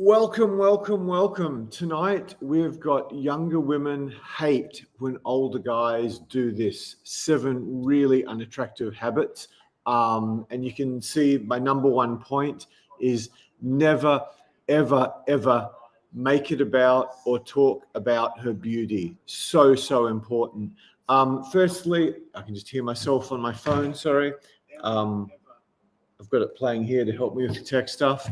Welcome. Tonight, we've got younger women hate when older guys do this. 7 really unattractive habits. And you can see my number one point is never, ever make it about or talk about her beauty. So important. Firstly, I can just hear myself on my phone, sorry. I've got it playing here to help me with the tech stuff.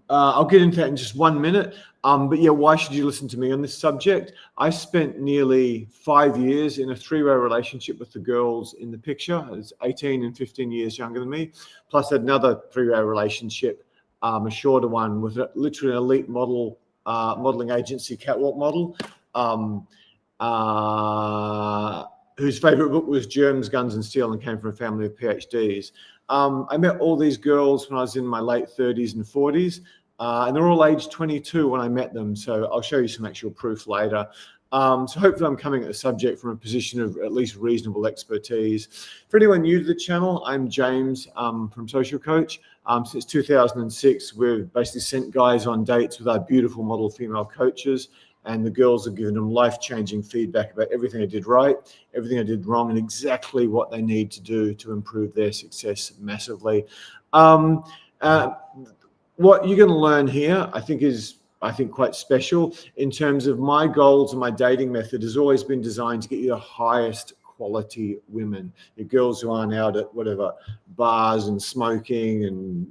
I'll get into that in just 1 minute. But yeah, why should you listen to me on this subject? I spent nearly 5 years in a 3-way relationship with the girls in the picture. It's 18 and 15 years younger than me. Plus another 3-way relationship, a shorter one with literally an elite model, modeling agency, catwalk model, whose favorite book was Germs, Guns and Steel and came from a family of PhDs. I met all these girls when I was in my late 30s and 40s, and they're all aged 22 when I met them. So I'll show you some actual proof later. So hopefully I'm coming at the subject from a position of at least reasonable expertise. For anyone new to the channel, I'm James from Social Coach. Since 2006, we've basically sent guys on dates with our beautiful model female coaches, and the girls have given them life-changing feedback about everything I did right, everything I did wrong, and exactly what they need to do to improve their success massively. What you're going to learn here, I think quite special in terms of my goals, and my dating method has always been designed to get you the highest quality women, the girls who aren't out at whatever bars and smoking and,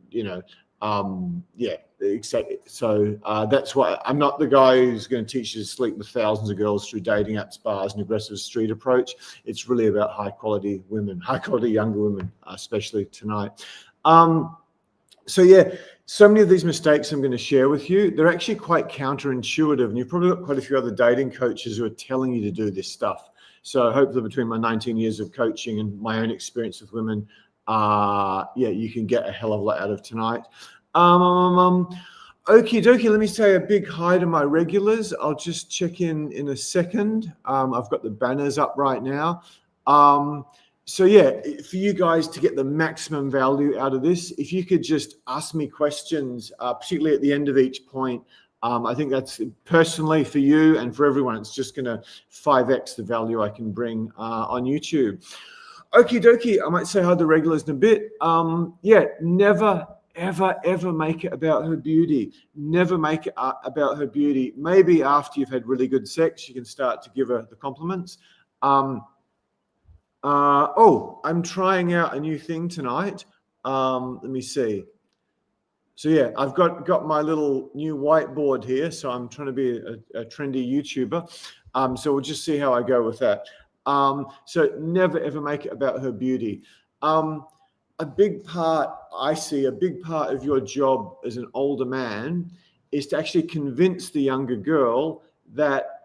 So that's why I'm not the guy who's going to teach you to sleep with thousands of girls through dating apps, bars, and aggressive street approach. It's really about high quality women, high quality younger women, especially tonight. So many of these mistakes I'm going to share with you, they're actually quite counterintuitive, and you've probably got quite a few other dating coaches who are telling you to do this stuff. So hopefully between my 19 years of coaching and my own experience with women, you can get a hell of a lot out of tonight. Okie dokie, let me say a big hi to my regulars. I'll just check in a second. I've got the banners up right now. For you guys to get the maximum value out of this, if you could just ask me questions, particularly at the end of each point, I think that's personally for you and for everyone, it's just going to 5x the value I can bring on YouTube. Okie dokie, I might say hi to the regulars in a bit. Never, ever make it about her beauty. Never make it about her beauty. Maybe after you've had really good sex, you can start to give her the compliments. I'm trying out a new thing tonight. Let me see. So I've got my little new whiteboard here. So I'm trying to be a trendy YouTuber. So we'll just see how I go with that. So never, ever make it about her beauty. A big part of your job as an older man is to actually convince the younger girl that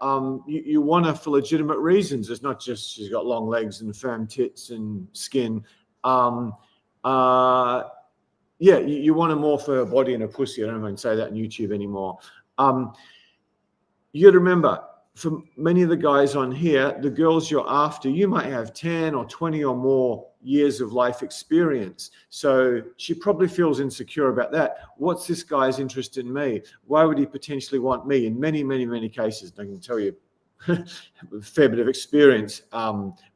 you want her for legitimate reasons. It's not just she's got long legs and firm tits and skin. You want her more for her body and her pussy. I don't even say that on YouTube anymore. You got to remember, for many of the guys on here, the girls you're after, you might have 10 or 20 or more years of life experience. So she probably feels insecure about that. What's this guy's interest in me? Why would he potentially want me? In many, many, many cases, I can tell you a fair bit of experience.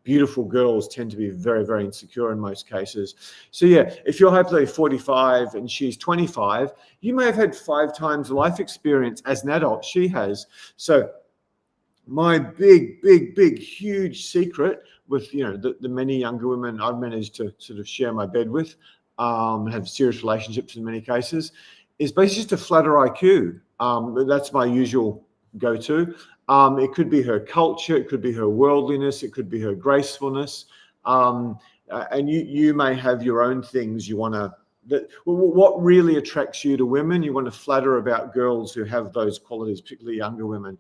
Beautiful girls tend to be very, very insecure in most cases. So if you're hopefully 45 and she's 25, you may have had 5 times life experience as an adult. She has. So my big, huge secret with, the many younger women I've managed to sort of share my bed with, have serious relationships in many cases, is basically just a flatter IQ. That's my usual go-to. It could be her culture, it could be her worldliness, it could be her gracefulness. And you may have your own things you want to, what really attracts you to women? You want to flatter about girls who have those qualities, particularly younger women.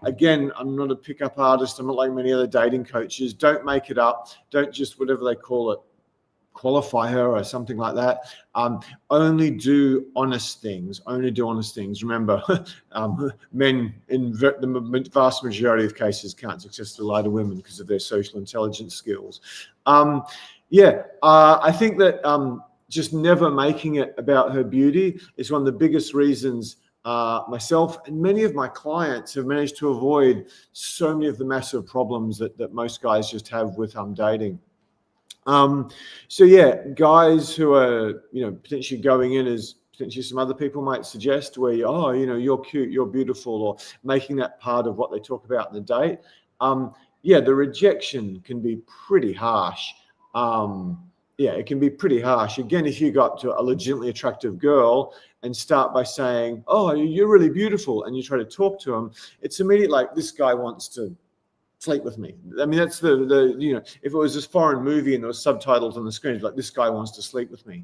Again, I'm not a pickup artist. I'm not like many other dating coaches. Don't make it up. Don't just, whatever they call it, qualify her or something like that. Only do honest things. Only do honest things. Remember, men in the vast majority of cases can't successfully lie to women because of their social intelligence skills. I think that just never making it about her beauty is one of the biggest reasons myself and many of my clients have managed to avoid so many of the massive problems that most guys just have with dating. So yeah, guys who are, potentially going in as potentially some other people might suggest, where you're cute, you're beautiful, or making that part of what they talk about in the date. Yeah, the rejection can be pretty harsh. Yeah, it can be pretty harsh. Again, if you got to a legitimately attractive girl and start by saying, "Oh, you're really beautiful," and you try to talk to them, it's immediate like, this guy wants to sleep with me. I mean, that's if it was this foreign movie and there was subtitles on the screen, it's like, this guy wants to sleep with me.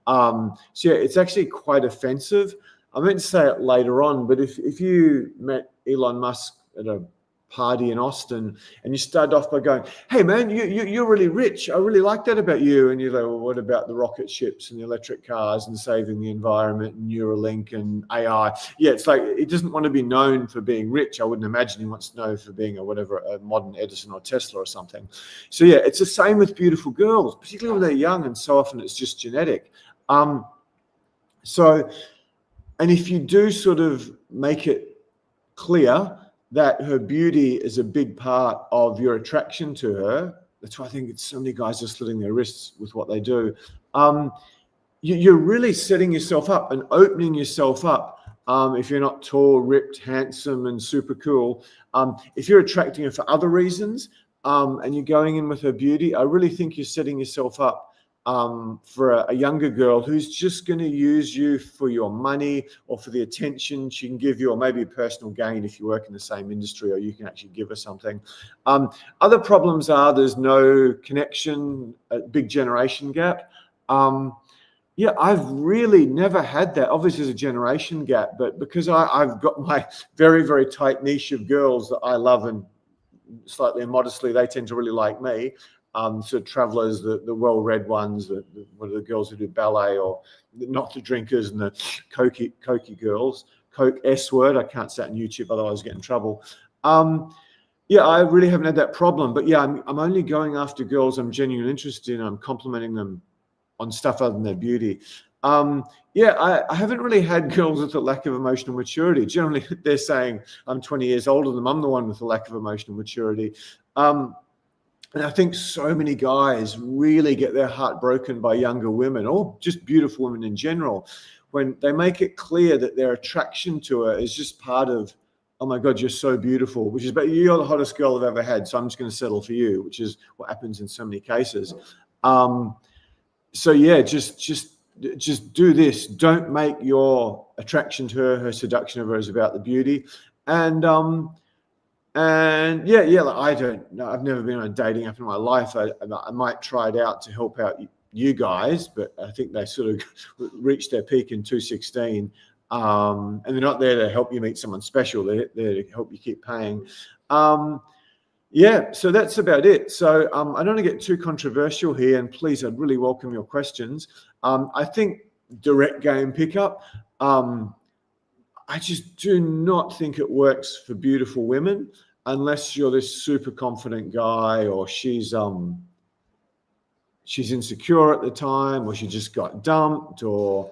So yeah, it's actually quite offensive. I meant to say it later on, but if you met Elon Musk at a party in Austin and you start off by going, "Hey man, you're really rich. I really like that about you." And you're like, "Well, what about the rocket ships and the electric cars and saving the environment and Neuralink and AI?" Yeah, it's like, he doesn't want to be known for being rich. I wouldn't imagine he wants to know for being a modern Edison or Tesla or something. So yeah, it's the same with beautiful girls, particularly when they're young, and so often it's just genetic. And if you do sort of make it clear that her beauty is a big part of your attraction to her, that's why I think it's so many guys are slitting their wrists with what they do. You're really setting yourself up and opening yourself up. If you're not tall, ripped, handsome, and super cool, if you're attracting her for other reasons, and you're going in with her beauty, I really think you're setting yourself up for a younger girl who's just going to use you for your money or for the attention she can give you, or maybe personal gain if you work in the same industry, or you can actually give her something. Other problems are there's no connection, a big generation gap. Yeah, I've really never had that. Obviously, there's a generation gap, but because I've got my very, very tight niche of girls that I love, and slightly immodestly, they tend to really like me. So travelers, the well-read ones, what are the girls who do ballet, or not the drinkers and the cokey girls, Coke S word. I can't say it on YouTube, otherwise I get in trouble. Yeah, I really haven't had that problem. But yeah, I'm only going after girls I'm genuinely interested in. I'm complimenting them on stuff other than their beauty. Yeah, I haven't really had girls with a lack of emotional maturity. Generally, they're saying I'm 20 years older than them. I'm the one with a lack of emotional maturity. And I think so many guys really get their heart broken by younger women, or just beautiful women in general, when they make it clear that their attraction to her is just part of, "Oh my God, you're so beautiful," which is, "But you're the hottest girl I've ever had, so I'm just going to settle for you," which is what happens in so many cases. So yeah, just do this. Don't make your attraction to her seduction of her is about the beauty. And yeah, like, I don't know. I've never been on a dating app in my life. I might try it out to help out you guys, but I think they sort of reached their peak in 2016. And they're not there to help you meet someone special. They're there to help you keep paying. Yeah, so that's about it. So I don't want to get too controversial here, and please, I'd really welcome your questions. I think direct game pickup, I just do not think it works for beautiful women unless you're this super confident guy, or she's insecure at the time, or she just got dumped, or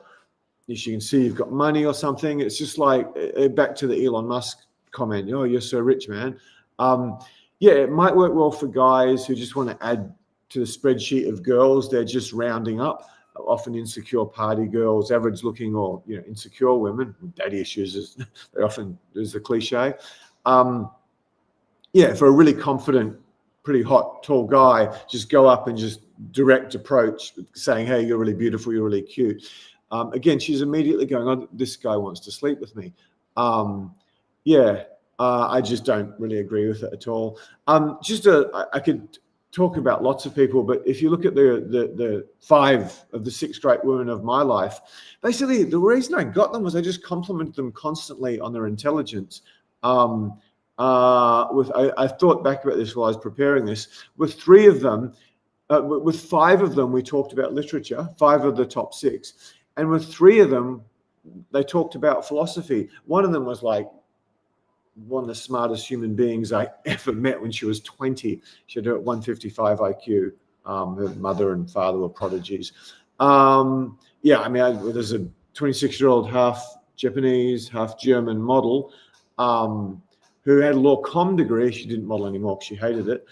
she can see you've got money or something. It's just like, back to the Elon Musk comment, "Oh, you're so rich, man." Yeah, it might work well for guys who just want to add to the spreadsheet of girls they're just rounding up, often insecure party girls, average looking, or insecure women with daddy issues, as they often is the cliche. Yeah, for a really confident, pretty hot, tall guy, just go up and just direct approach, saying, "Hey, you're really beautiful, you're really cute." Again, she's immediately going, "Oh, this guy wants to sleep with me." Yeah, I just don't really agree with it at all. I could talk about lots of people, but if you look at the 5 of the 6 great women of my life, basically the reason I got them was I just complimented them constantly on their intelligence. I thought back about this while I was preparing this. With 3 of them, with 5 of them, we talked about literature, 5 of the top 6. And with 3 of them, they talked about philosophy. One of them was like one of the smartest human beings I ever met when she was 20. She had a 155 IQ. Her mother and father were prodigies. Yeah, I mean, there's a 26-year-old half Japanese, half German model who had a law comm degree. She didn't model anymore because she hated it.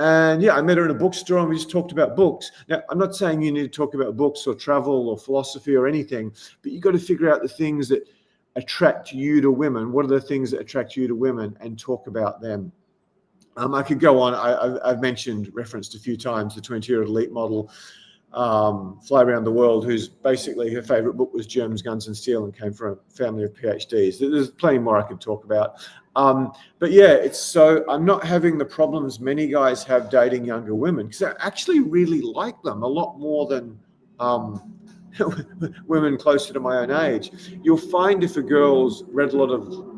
And yeah, I met her in a bookstore and we just talked about books. Now, I'm not saying you need to talk about books or travel or philosophy or anything, but you've got to figure out the things that attract you to women. What are the things that attract you to women, and talk about them. I could go on. I've mentioned, referenced a few times, the 20-year-old elite model, Fly Around the World, who's basically, her favorite book was Germs, Guns and Steel, and came from a family of PhDs. There's plenty more I could talk about. But yeah, I'm not having the problems many guys have dating younger women, because I actually really like them a lot more than women closer to my own age. You'll find if a girl's read a lot of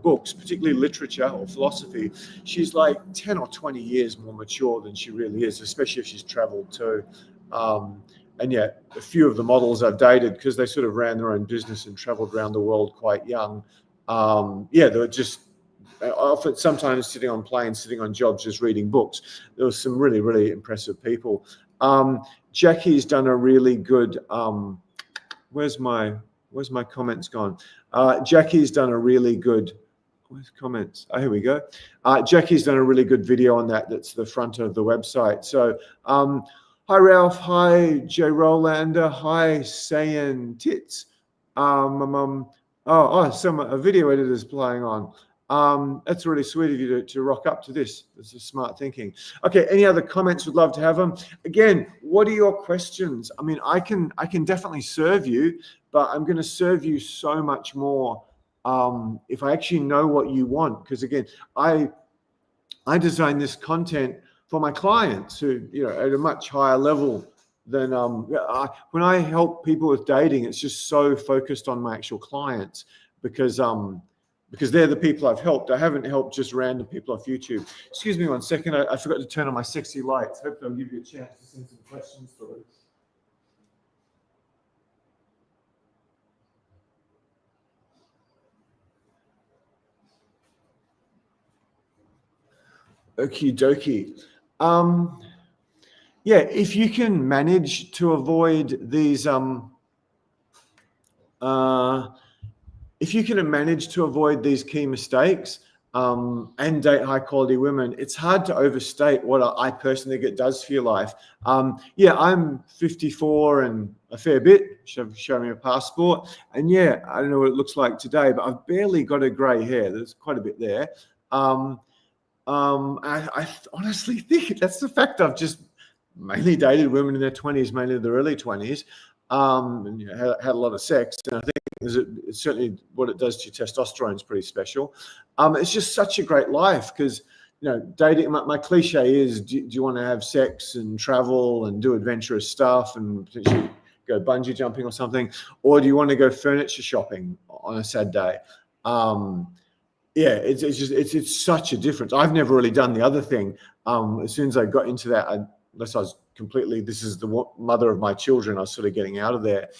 books, particularly literature or philosophy, she's like 10 or 20 years more mature than she really is, especially if she's traveled too. And yeah, a few of the models I've dated, because they sort of ran their own business and traveled around the world quite young, yeah, they were just often sometimes sitting on planes, sitting on jobs, just reading books. There was some really, really impressive people. Jackie's done a really good, where's my comments gone? Jackie's done a really good, where's comments? Oh, here we go. Jackie's done a really good video on that. That's the front of the website. So, hi Ralph, hi Jay Rolander, hi Sayan Tits. A video editor's playing on. That's really sweet of you to rock up to this. This is smart thinking. Okay, any other comments? Would love to have them. Again, what are your questions? I mean, I can definitely serve you, but I'm going to serve you so much more if I actually know what you want. Because again, I design this content for my clients who, at a much higher level than when I help people with dating, it's just so focused on my actual clients, because they're the people I've helped. I haven't helped just random people off YouTube. Excuse me 1 second. I forgot to turn on my sexy lights. Hope they'll give you a chance to send some questions through. Okie dokie. Yeah, if you can manage to avoid these, key mistakes and date high quality women, it's hard to overstate what I personally think it does for your life. Yeah, I'm 54 and a fair bit. Show me a passport. And yeah, I don't know what it looks like today, but I've barely got a grey hair. There's quite a bit there. I honestly think that's the fact. I've just mainly dated women in their 20s, mainly their early 20s, and had a lot of sex. And I think it's certainly what it does to your testosterone is pretty special. It's just such a great life, because dating. My cliche is, do you want to have sex and travel and do adventurous stuff and potentially go bungee jumping or something, or do you want to go furniture shopping on a sad day? Yeah, it's such a difference. I've never really done the other thing. As soon as I got into that, unless I was completely, this is the mother of my children, I was sort of getting out of there.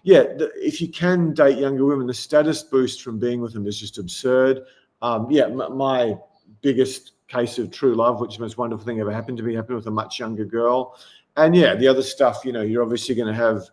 Yeah, if you can date younger women, the status boost from being with them is just absurd. Yeah, my biggest case of true love, which is the most wonderful thing ever happened to me, happened with a much younger girl. And yeah, the other stuff, you're obviously going to have,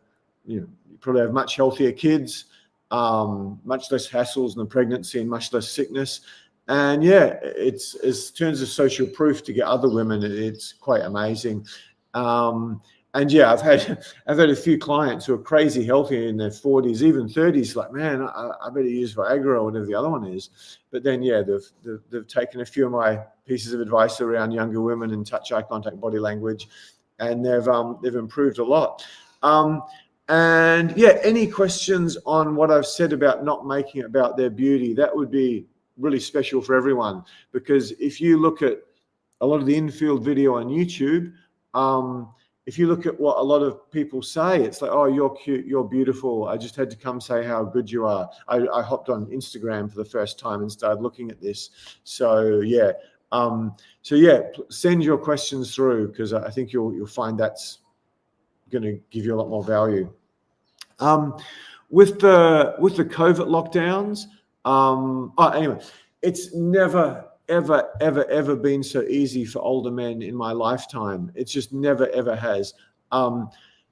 you probably have much healthier kids. Much less hassles in the pregnancy and much less sickness. And yeah, it's in terms of social proof to get other women, it's quite amazing. And yeah, I've had a few clients who are crazy healthy in their 40s, even 30s, like, man, I better use Viagra or whatever the other one is. But then yeah, they've taken a few of my pieces of advice around younger women and touch, eye contact, body language, and they've improved a lot. And yeah, any questions on what I've said about not making it about their beauty? That would be really special for everyone, because if you look at a lot of the infield video on YouTube, if you look at what a lot of people say, it's like, oh, you're cute, you're beautiful. I just had to come say how good you are. I hopped on Instagram for the first time and started looking at this. So yeah, send your questions through, because I think you'll find that's going to give you a lot more value. With the COVID lockdowns, anyway, it's never ever been so easy for older men in my lifetime. It just never ever has.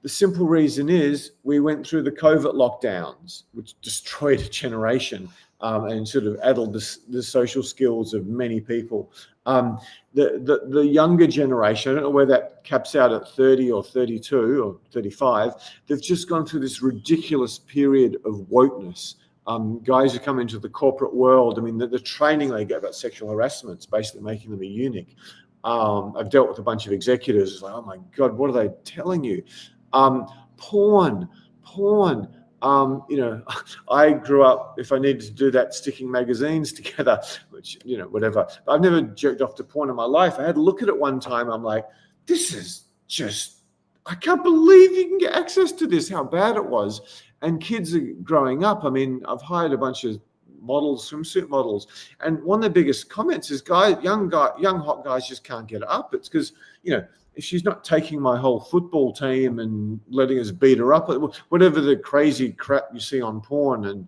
The simple reason is we went through the COVID lockdowns, which destroyed a generation and sort of addled the social skills of many people. The younger generation, I don't know where that caps out at 30 or 32 or 35, they've just gone through this ridiculous period of wokeness. Guys who come into the corporate world, I mean, the training they get about sexual harassment is basically making them a eunuch. I've dealt with a bunch of executives. It's like, oh my God, what are they telling you? Porn. I grew up, if I needed to do that, sticking magazines together, which, whatever. But I've never jerked off to porn in my life. I had a look at it one time. I'm like, this is just, I can't believe you can get access to this, how bad it was. And kids are growing up. I mean, I've hired a bunch of models, swimsuit models. And one of the biggest comments is young hot guys just can't get up. It's because, if she's not taking my whole football team and letting us beat her up, whatever the crazy crap you see on porn, and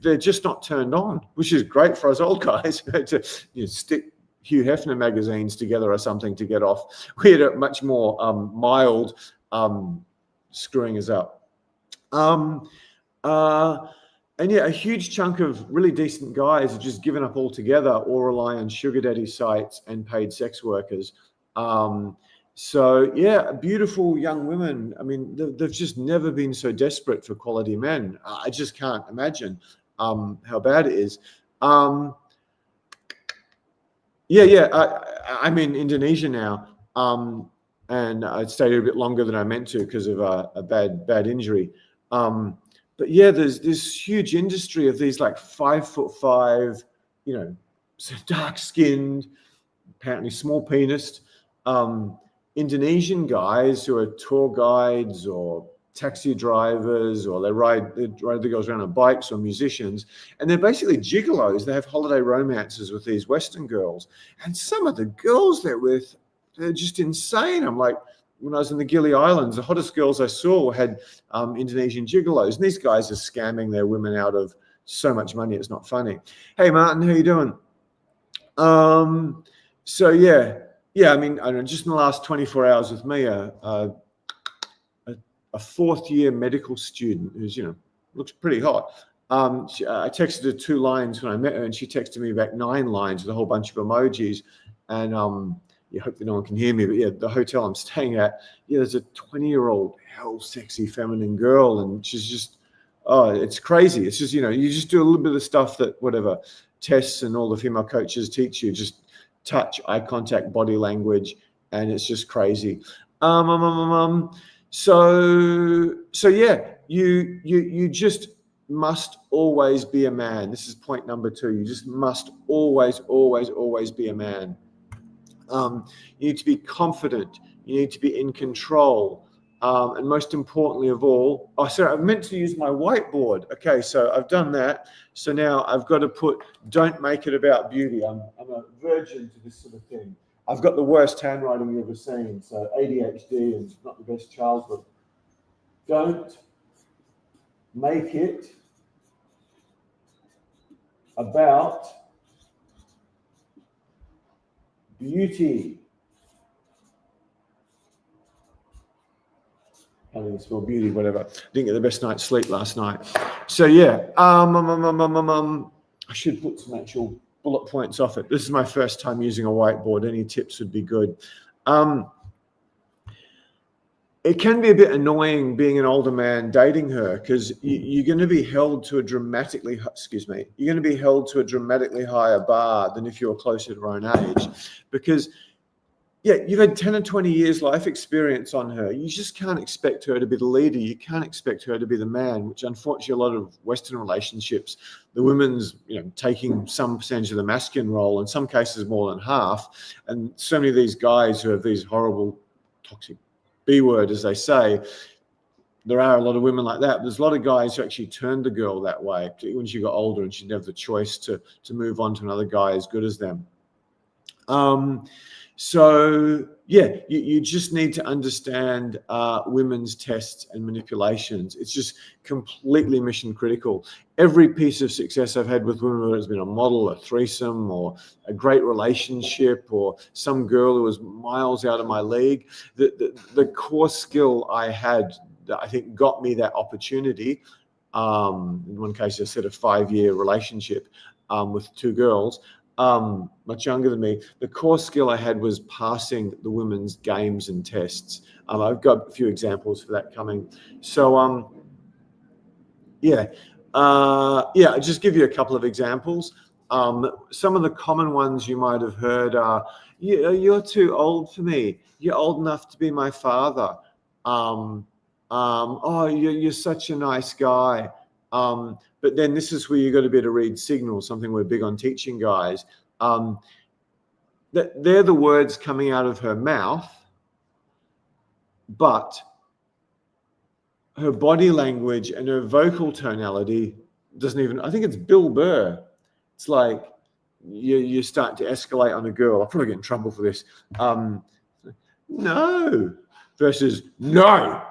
they're just not turned on, which is great for us old guys to stick Hugh Hefner magazines together or something to get off. We had a much more mild screwing us up. And yeah, a huge chunk of really decent guys are just given up altogether or rely on sugar daddy sites and paid sex workers. So yeah, beautiful young women. I mein, they've just never been so desperate for quality men. I just can't imagine how bad it is. I'm in Indonesia now, and I stayed a bit longer than I meant to because of a bad injury. But yeah, there's this huge industry of these like 5'5", dark skinned, apparently small penised, Indonesian guys who are tour guides or taxi drivers, or they ride the girls around on bikes, or musicians, and they're basically gigolos. They have holiday romances with these Western girls, and some of the girls they're with, they're just insane. I'm like, when I was in the Gili Islands, the hottest girls I saw had Indonesian gigolos, and these guys are scamming their women out of so much money, it's not funny. Hey Martin, how you doing? So yeah, I mean, I don't know, just in the last 24 hours with me, a fourth-year medical student who's, looks pretty hot. I texted her 2 lines when I met her, and she texted me back 9 lines with a whole bunch of emojis. And hopefully no one can hear me, but yeah, the hotel I'm staying at, there's a 20-year-old hell sexy feminine girl, and she's just, it's crazy. It's just, you just do a little bit of stuff that whatever Tess and all the female coaches teach you, just touch, eye contact, body language, and it's just crazy. So yeah, you just must always be a man. This is point number 2. You just must always be a man. You need to be confident. You need to be in control. And most importantly of all, I meant to use my whiteboard. Okay, so I've done that. So now I've got to put, don't make it about beauty. I'm a virgin to this sort of thing. I've got the worst handwriting you've ever seen. So ADHD and not the best childhood. Don't make it about beauty. I didn't spell beauty, whatever. Didn't get the best night's sleep last night. So yeah, I should put some actual bullet points off it. This is my first time using a whiteboard. Any tips would be good. It can be a bit annoying being an older man dating her, because you're going to be held to a dramatically higher bar than if you were closer to her own age, because you've had 10 or 20 years life experience on her. You just can't expect her to be the leader. You can't expect her to be the man, which unfortunately a lot of Western relationships, the women's taking some percentage of the masculine role, in some cases more than half. And so many of these guys who have these horrible, toxic B word, as they say, there are a lot of women like that. But there's a lot of guys who actually turned the girl that way, particularly when she got older and she didn't have the choice to move on to another guy as good as them. So yeah, you just need to understand women's tests and manipulations. It's just completely mission critical. Every piece of success I've had with women, whether it's been a model, a threesome, or a great relationship, or some girl who was miles out of my league, the core skill I had that I think got me that opportunity. In one case, I said a 5-year relationship with 2 girls, much younger than me. The core skill I had was passing the women's games and tests. I've got a few examples for that coming. So yeah, I'll just give you a couple of examples. Some of the common ones you might have heard are, you're too old for me. You're old enough to be my father. Oh, you're such a nice guy. But then this is where you've got to be able to read signals, something we're big on teaching guys. They're the words coming out of her mouth, but her body language and her vocal tonality doesn't even, I think it's Bill Burr. It's like you start to escalate on a girl. I'll probably get in trouble for this. No versus no.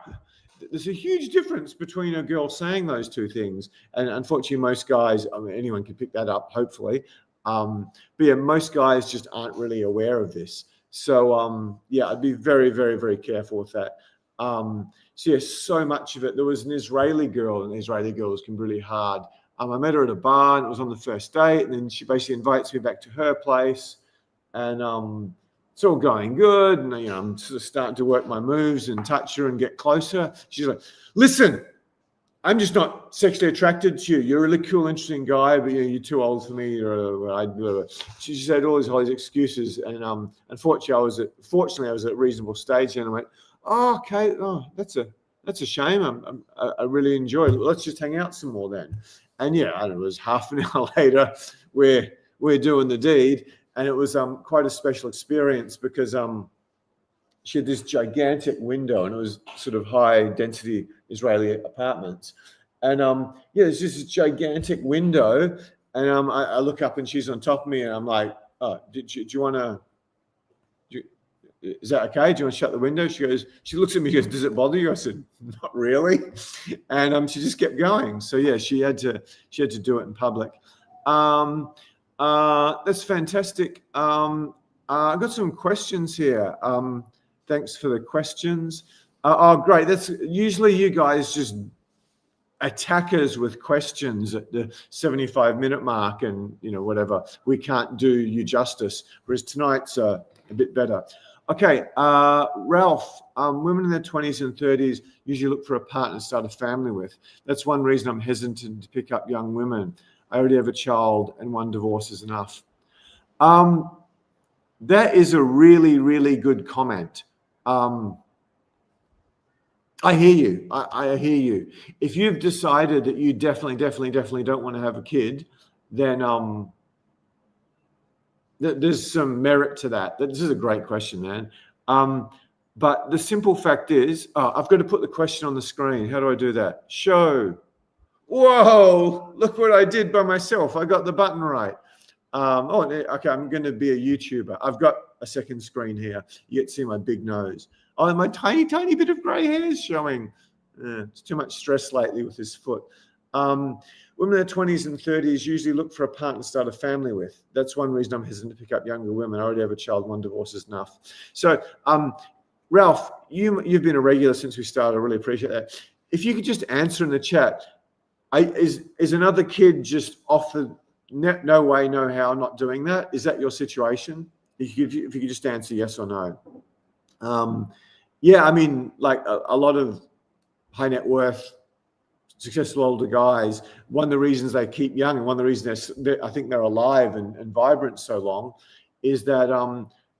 There's a huge difference between a girl saying those two things. And unfortunately, most guys, I mean, anyone can pick that up, hopefully. But yeah, most guys just aren't really aware of this. So yeah, I'd be very, very, very careful with that. So yeah, so much of it. There was an Israeli girl, and Israeli girls can be really hard. I met her at a bar, and it was on the first date, and then she basically invites me back to her place, and it's all going good, and I'm sort of starting to work my moves and touch her and get closer. She's like, "Listen, I'm just not sexually attracted to you. You're a really cool, interesting guy, but you're too old for me." She said all these excuses, and unfortunately, I was at a reasonable stage, and I went, "Oh, okay, that's a shame. I really enjoyed it. Let's just hang out some more then." And yeah, I don't know, it was half an hour later, we're doing the deed. And it was quite a special experience because she had this gigantic window, and it was sort of high density Israeli apartments. And yeah, there's just this gigantic window, and I look up and she's on top of me, and I'm like, "Oh, do you want to? Is that okay? Do you want to shut the window?" She looks at me, she goes, "Does it bother you?" I said, "Not really." And she just kept going. So yeah, she had to do it in public. That's fantastic. I've got some questions here. Thanks for the questions. Oh, great. That's usually you guys just attack us with questions at the 75-minute mark, and whatever. We can't do you justice. Whereas tonight's a bit better. Okay, Ralph. Women in their 20s and 30s usually look for a partner to start a family with. That's one reason I'm hesitant to pick up young women. I already have a child, and one divorce is enough. That is a really, really good comment. I hear you. I hear you. If you've decided that you definitely don't want to have a kid, then there's some merit to that. This is a great question, man. But the simple fact is, I've got to put the question on the screen. How do I do that? Show. Whoa, look what I did by myself. I got the button right. Okay, I'm going to be a YouTuber. I've got a second screen here. You get to see my big nose. Oh, and my tiny bit of gray hair is showing. It's too much stress lately with this foot. Women in their 20s and 30s usually look for a partner to start a family with. That's one reason I'm hesitant to pick up younger women. I already have a child, one divorce is enough. So, Ralph, you've been a regular since we started. I really appreciate that. If you could just answer in the chat, is another kid just off the no way, no how, not doing that? Is that your situation? If you could just answer yes or no. Yeah, I mean, like a lot of high net worth, successful older guys, one of the reasons they keep young, and one of the reasons I think they're alive and vibrant so long, is that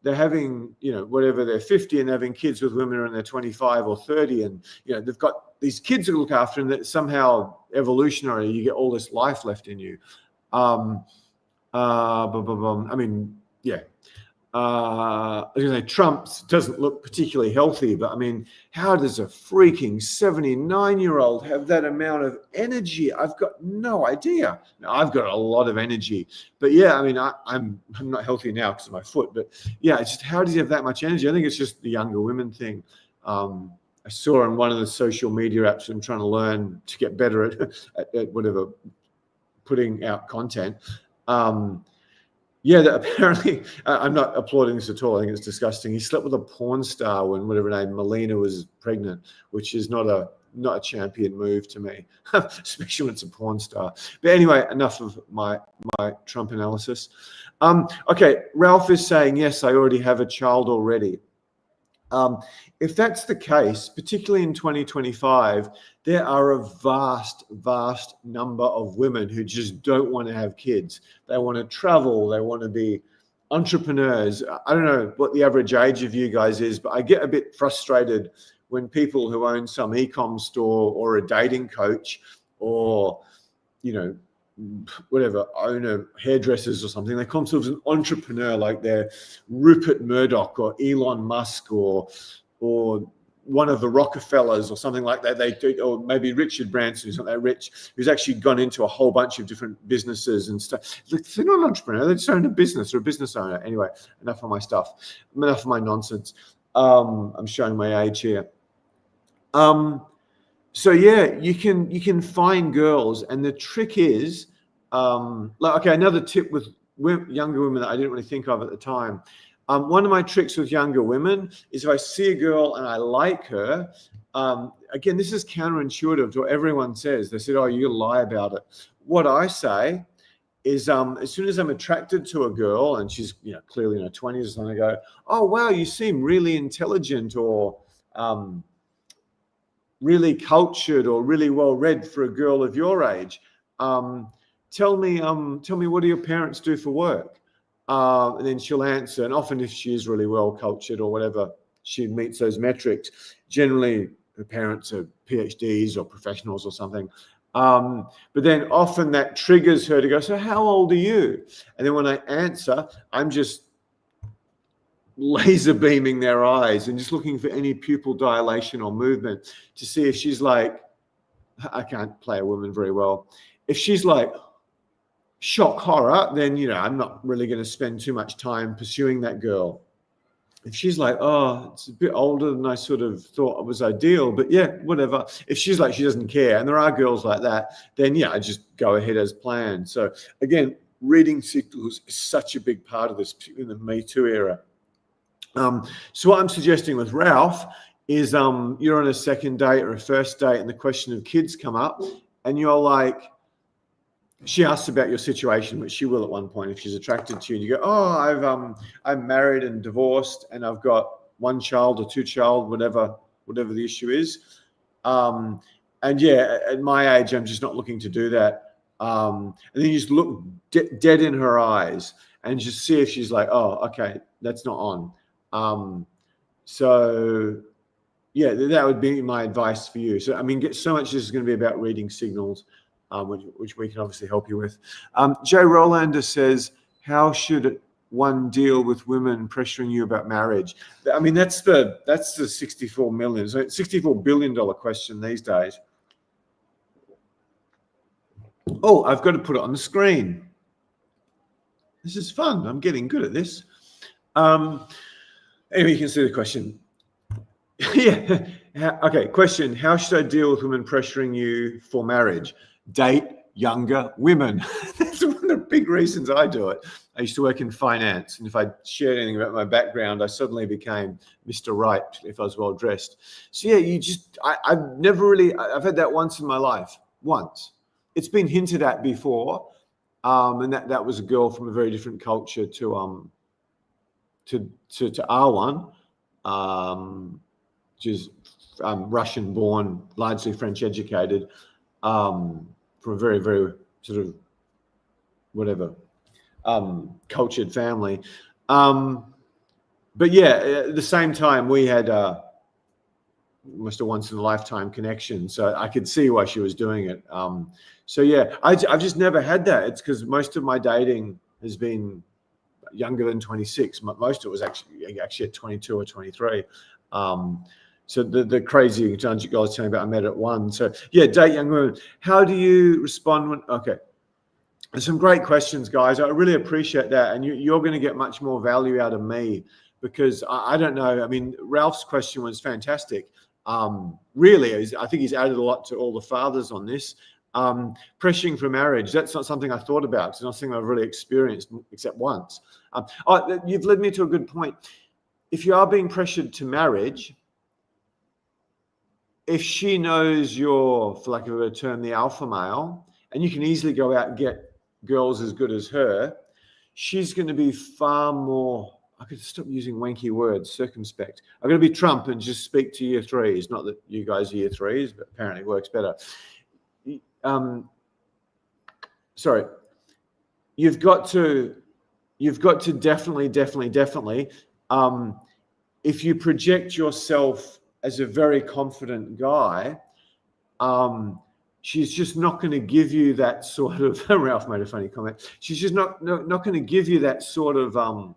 they're having, whatever, they're 50 and they're having kids with women who are in their 25 or 30, and they've got these kids to look after, and that somehow evolutionary you get all this life left in you. I mean, yeah. I was going to say Trump's doesn't look particularly healthy, but I mean, how does a freaking 79-year-old have that amount of energy? I've got no idea. Now, I've got a lot of energy, but yeah, I mean, I'm not healthy now because of my foot, but yeah, it's just how does he have that much energy? I think it's just the younger women thing. I saw on one of the social media apps, I'm trying to learn to get better at whatever, putting out content. Yeah, that apparently, I'm not applauding this at all. I think it's disgusting. He slept with a porn star when whatever name Melina was pregnant, which is not a champion move to me, especially when it's a porn star. But anyway, enough of my Trump analysis. Okay, Ralph is saying, yes, I already have a child already. If that's the case, particularly in 2025, there are a vast number of women who just don't want to have kids. They want to travel. They want to be entrepreneurs. I don't know what the average age of you guys is, but I get a bit frustrated when people who own some e-com store or a dating coach or, you know, whatever, owner hairdressers or something, they call themselves an entrepreneur, like they're Rupert Murdoch or Elon Musk or one of the Rockefellers or something like that. They do, or maybe Richard Branson, who's not that rich, who's actually gone into a whole bunch of different businesses and stuff. They're not an entrepreneur, they just own a business or a business owner. Anyway, enough of my stuff, enough of my nonsense. I'm showing my age here. So yeah, you can find girls, and the trick is, okay, another tip with younger women that I didn't really think of at the time. One of my tricks with younger women is if I see a girl and I like her, again, this is counterintuitive to what everyone says. They said, oh, you lie about it. What I say is, as soon as I'm attracted to a girl and she's clearly in her 20s or something, I go, oh, wow, you seem really intelligent or really cultured or really well read for a girl of your age. Tell me what do your parents do for work? And then she'll answer. And often if she is really well cultured or whatever, she meets those metrics. Generally, her parents are PhDs or professionals or something. But then often that triggers her to go, so how old are you? And then when I answer, I'm just laser beaming their eyes and just looking for any pupil dilation or movement to see if she's like, I can't play a woman very well. If she's like shock horror, then, I'm not really going to spend too much time pursuing that girl. If she's like, oh, it's a bit older than I sort of thought it was ideal, but yeah, whatever. If she's like, she doesn't care, and there are girls like that, then yeah, I just go ahead as planned. So again, reading signals is such a big part of this in the Me Too era. So what I'm suggesting with Ralph is you're on a second date or a first date and the question of kids come up and you're like, she asks about your situation, which she will at one point if she's attracted to you, and you go, oh, I'm married and divorced and I've got one child or two child, whatever the issue is. And yeah, at my age, I'm just not looking to do that. And then you just look dead in her eyes and just see if she's like, oh, okay, that's not on. So yeah, that would be my advice for you. So, I mean, so much this is going to be about reading signals, which we can obviously help you with. Jay Rolander says, how should one deal with women pressuring you about marriage? I mean, that's the $64 billion question these days. Oh, I've got to put it on the screen. This is fun. I'm getting good at this. Anyway, you can see the question. Yeah. Okay. Question. How should I deal with women pressuring you for marriage? Date younger women. That's one of the big reasons I do it. I used to work in finance, and if I shared anything about my background, I suddenly became Mr. Right if I was well dressed. So yeah, I've had that once in my life. Once. It's been hinted at before, and that was a girl from a very different culture to our one, which is Russian-born, largely French-educated, from a very, very sort of whatever cultured family. But yeah, at the same time, we had almost a once-in-a-lifetime connection, so I could see why she was doing it. So yeah, I've just never had that. It's because most of my dating has been younger than 26. Most of it was actually at 22 or 23. So the crazy guys telling about I met at 1. So yeah, date young women. How do you respond when? Okay, there's some great questions, guys. I really appreciate that, and you're going to get much more value out of me because I don't know. I mean, Ralph's question was fantastic. Really, I think he's added a lot to all the fathers on this. Pressuring for marriage, that's not something I thought about. It's not something I've really experienced except once. You've led me to a good point. If you are being pressured to marriage, if she knows you're, for lack of a term, the alpha male, and you can easily go out and get girls as good as her, she's going to be far more, I could stop using wanky words, circumspect. I'm going to be Trump and just speak to year threes. Not that you guys are year threes, but apparently it works better. Sorry. You've got to definitely, if you project yourself as a very confident guy, she's just not going to give you that sort of, Ralph made a funny comment. She's just not going to give you that sort of,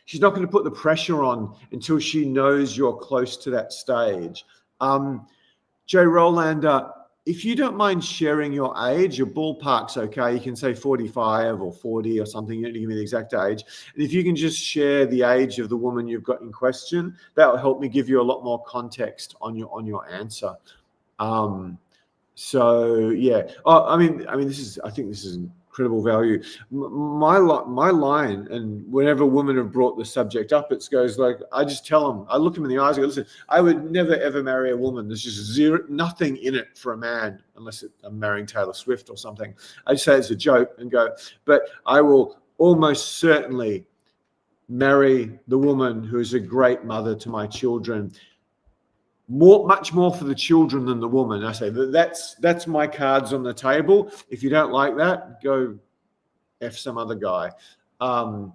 she's not going to put the pressure on until she knows you're close to that stage. Jay Rolander, if you don't mind sharing your age, your ballpark's okay. You can say 45 or 40 or something. You don't need to give me the exact age. And if you can just share the age of the woman you've got in question, that will help me give you a lot more context on your answer. So yeah. I think this is incredible value. My line, and whenever women have brought the subject up, it goes like, I just tell them, I look them in the eyes, I go, listen, I would never ever marry a woman. There's just nothing in it for a man, unless I'm marrying Taylor Swift or something. I just say it's a joke and go, but I will almost certainly marry the woman who is a great mother to my children. Much more for the children than the woman. I say that's my cards on the table. If you don't like that, go F some other guy. And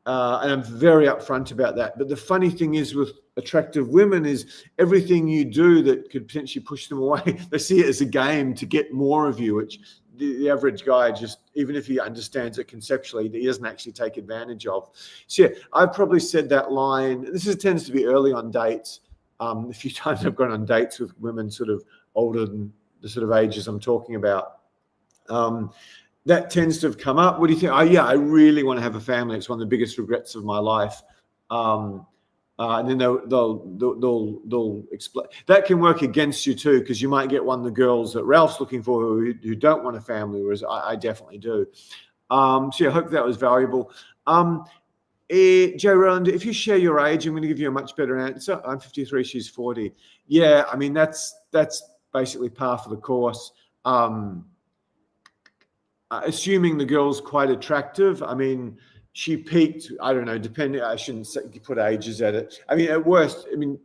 I'm very upfront about that. But the funny thing is with attractive women is everything you do that could potentially push them away, they see it as a game to get more of you, which the average guy just, even if he understands it conceptually, he doesn't actually take advantage of. So yeah, I've probably said that line. Tends to be early on dates. A few times I've gone on dates with women sort of older than the sort of ages I'm talking about. That tends to have come up. What do you think? Oh, yeah, I really want to have a family. It's one of the biggest regrets of my life. And then they'll explain. That can work against you too, because you might get one of the girls that Ralph's looking for who don't want a family, whereas I definitely do. So yeah, I hope that was valuable. Joe Roland, if you share your age, I'm going to give you a much better answer. I'm 53, she's 40. Yeah, I mean, that's basically par for the course. Assuming the girl's quite attractive, I mean, she peaked, I don't know, depending, I shouldn't put ages at it. I mean, at worst, I mean,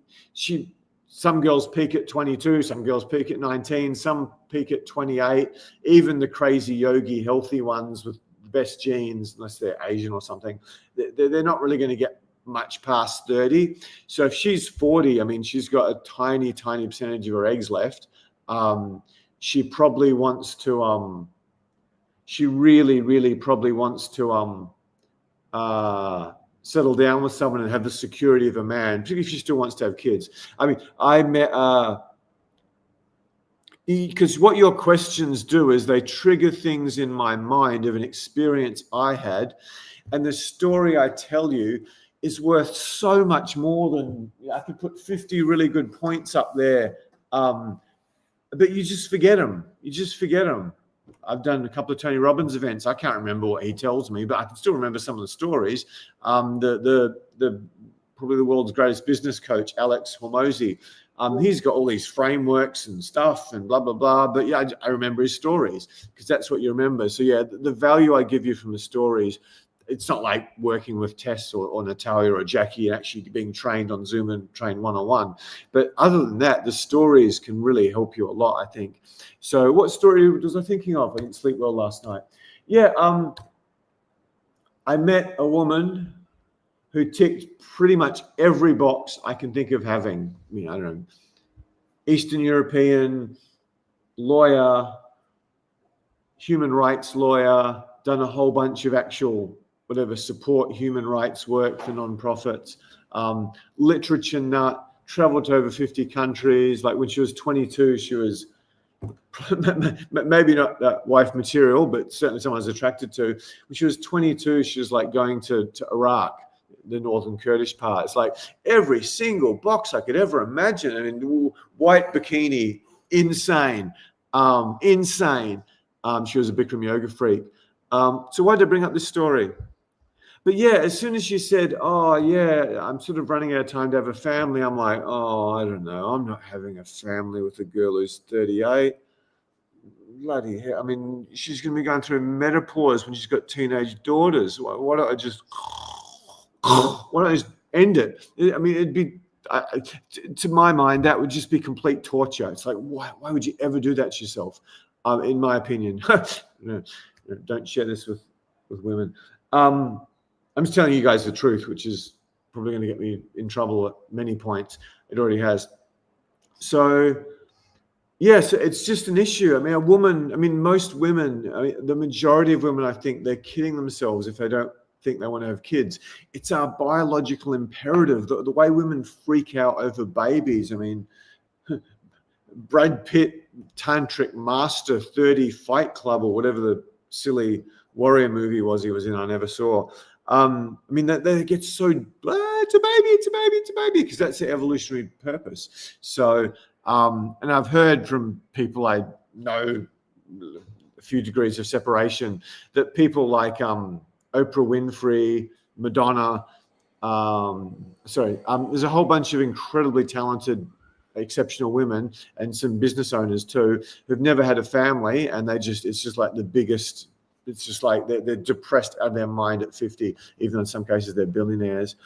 some girls peak at 22, some girls peak at 19, some peak at 28, even the crazy yogi healthy ones with best genes, unless they're Asian or something, they're not really going to get much past 30. So if she's 40, I mean, she's got a tiny percentage of her eggs left. She probably wants to, she really probably wants to settle down with someone and have the security of a man, particularly if she still wants to have kids. I mean, I met, because what your questions do is they trigger things in my mind of an experience I had, and the story I tell you is worth so much more than, I could put 50 really good points up there, but you just forget them. I've done a couple of Tony Robbins events. I can't remember what he tells me, but I can still remember some of the stories. The probably the world's greatest business coach, Alex Hormozy, he's got all these frameworks and stuff and blah, blah, blah. But yeah, I remember his stories because that's what you remember. So yeah, the value I give you from the stories, it's not like working with Tess or Natalia or Jackie and actually being trained on Zoom and trained one-on-one. But other than that, the stories can really help you a lot, I think. So what story was I thinking of? I didn't sleep well last night. Yeah, I met a woman who ticked pretty much every box I can think of having. I mean, I don't know, Eastern European, lawyer, human rights lawyer, done a whole bunch of actual whatever, support human rights work for nonprofits, literature nut, traveled to over 50 countries. Like when she was 22, she was maybe not that wife material, but certainly someone I was attracted to. When she was 22, she was like going to Iraq, the northern Kurdish part. It's like every single box I could ever imagine. I mean, white bikini, insane, insane. She was a Bikram yoga freak. So why did I bring up this story? But yeah, as soon as she said, oh yeah, I'm sort of running out of time to have a family, I'm like, oh, I don't know. I'm not having a family with a girl who's 38. Bloody hell. I mean, she's going to be going through menopause when she's got teenage daughters. Why don't I just end it? I mean, it'd be, to my mind, that would just be complete torture. It's like, why would you ever do that to yourself? In my opinion. Don't share this with women. I'm just telling you guys the truth, which is probably going to get me in trouble at many points. It already has. So, yes, it's just an issue. I mean, most women, the majority of women, I think they're kidding themselves if they don't think they want to have kids. It's our biological imperative. The way women freak out over babies. I mean, Brad Pitt, Tantric Master 30 Fight Club, or whatever the silly warrior movie was he was in, I never saw. I mean, they get so, it's a baby, because that's the evolutionary purpose. So, and I've heard from people I know a few degrees of separation that people like Oprah Winfrey, Madonna, there's a whole bunch of incredibly talented, exceptional women and some business owners too who've never had a family, and it's just like the biggest. It's just like they're depressed out of their mind at 50, even though in some cases they're billionaires.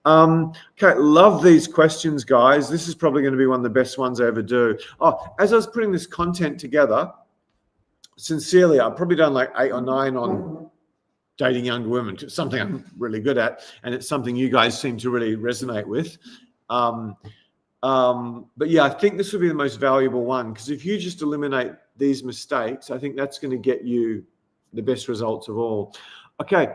Okay, love these questions, guys. This is probably going to be one of the best ones I ever do. Oh, as I was putting this content together, sincerely, I've probably done like 8 or 9 on dating younger women. It's something I'm really good at, and it's something you guys seem to really resonate with. But yeah, I think this would be the most valuable one, because if you just eliminate these mistakes, I think that's going to get you the best results of all. Okay.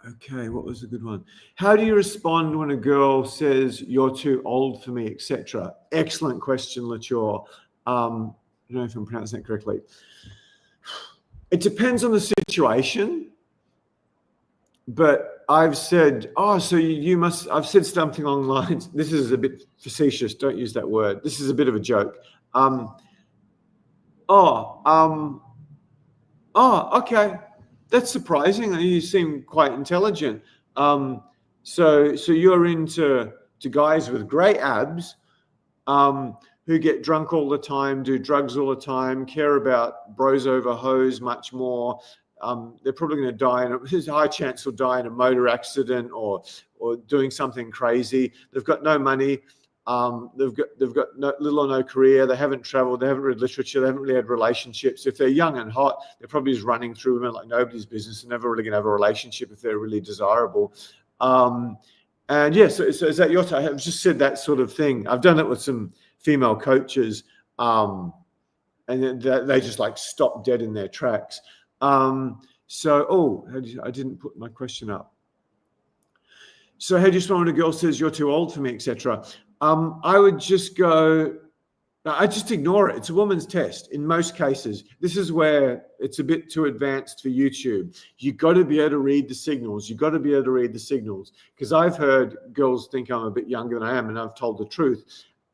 Okay, what was a good one? How do you respond when a girl says you're too old for me, etc.? Excellent question, Latour. I don't know if I'm pronouncing that correctly. It depends on the situation, but I've said, so you must, I've said something along the lines, this is a bit facetious, don't use that word. This is a bit of a joke. Okay. That's surprising. You seem quite intelligent. So you're into guys with great abs, who get drunk all the time, do drugs all the time, care about bros over hoes much more. They're probably going to die, there's a high chance they'll die in a motor accident or doing something crazy. They've got no money. They've got little or no career. They haven't traveled. They haven't read literature. They haven't really had relationships. If they're young and hot, they're probably just running through women like nobody's business. They're never really going to have a relationship if they're really desirable. And yeah, so is that your time? I've just said that sort of thing. I've done it with some female coaches, and they just like stop dead in their tracks. I didn't put my question up. So how do you respond when a girl says you're too old for me, etc.? I would just go, I just ignore it. It's a woman's test in most cases. This is where it's a bit too advanced for YouTube. You got to be able to read the signals. You got to be able to read the signals, because I've heard girls think I'm a bit younger than I am, and I've told the truth,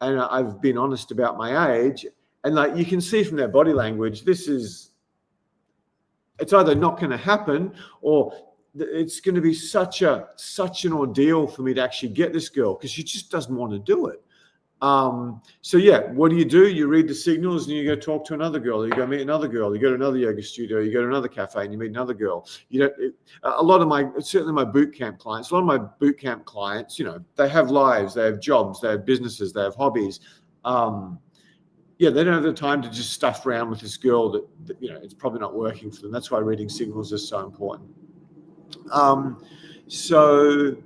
and I've been honest about my age, and like you can see from their body language, it's either not going to happen, or it's going to be such an ordeal for me to actually get this girl, because she just doesn't want to do it. So yeah, what do? You read the signals, and you go talk to another girl, you go meet another girl, you go to another yoga studio, you go to another cafe, and you meet another girl. Certainly my boot camp clients, they have lives, they have jobs, they have businesses, they have hobbies. They don't have the time to just stuff around with this girl that it's probably not working for them. That's why reading signals is so important. So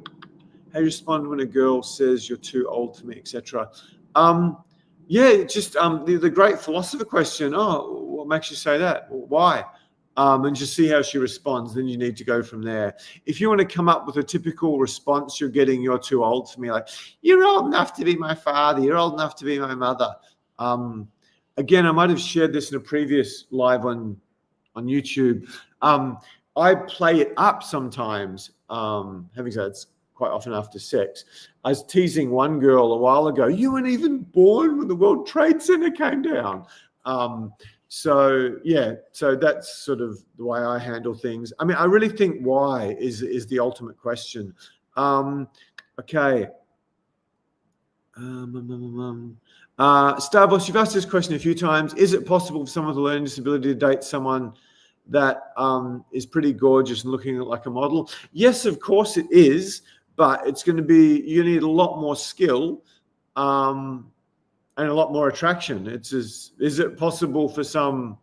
how do you respond when a girl says you're too old for me, etc.? The great philosopher question. Oh, what makes you say that? Why? and just see how she responds. Then you need to go from there. If you want to come up with a typical response you're getting, you're too old for me, like, you're old enough to be my father, you're old enough to be my mother. Again, I might have shared this in a previous live on YouTube. I play it up sometimes. Having said it's quite often after sex. I was teasing one girl a while ago. You weren't even born when the World Trade Center came down. So that's sort of the way I handle things. I mean, I really think why is the ultimate question. Okay. Starboss, you've asked this question a few times. Is it possible for someone with a learning disability to date someone that is pretty gorgeous and looking like a model? Yes, of course it is, but it's going to be, you need a lot more skill and a lot more attraction. Is it possible for some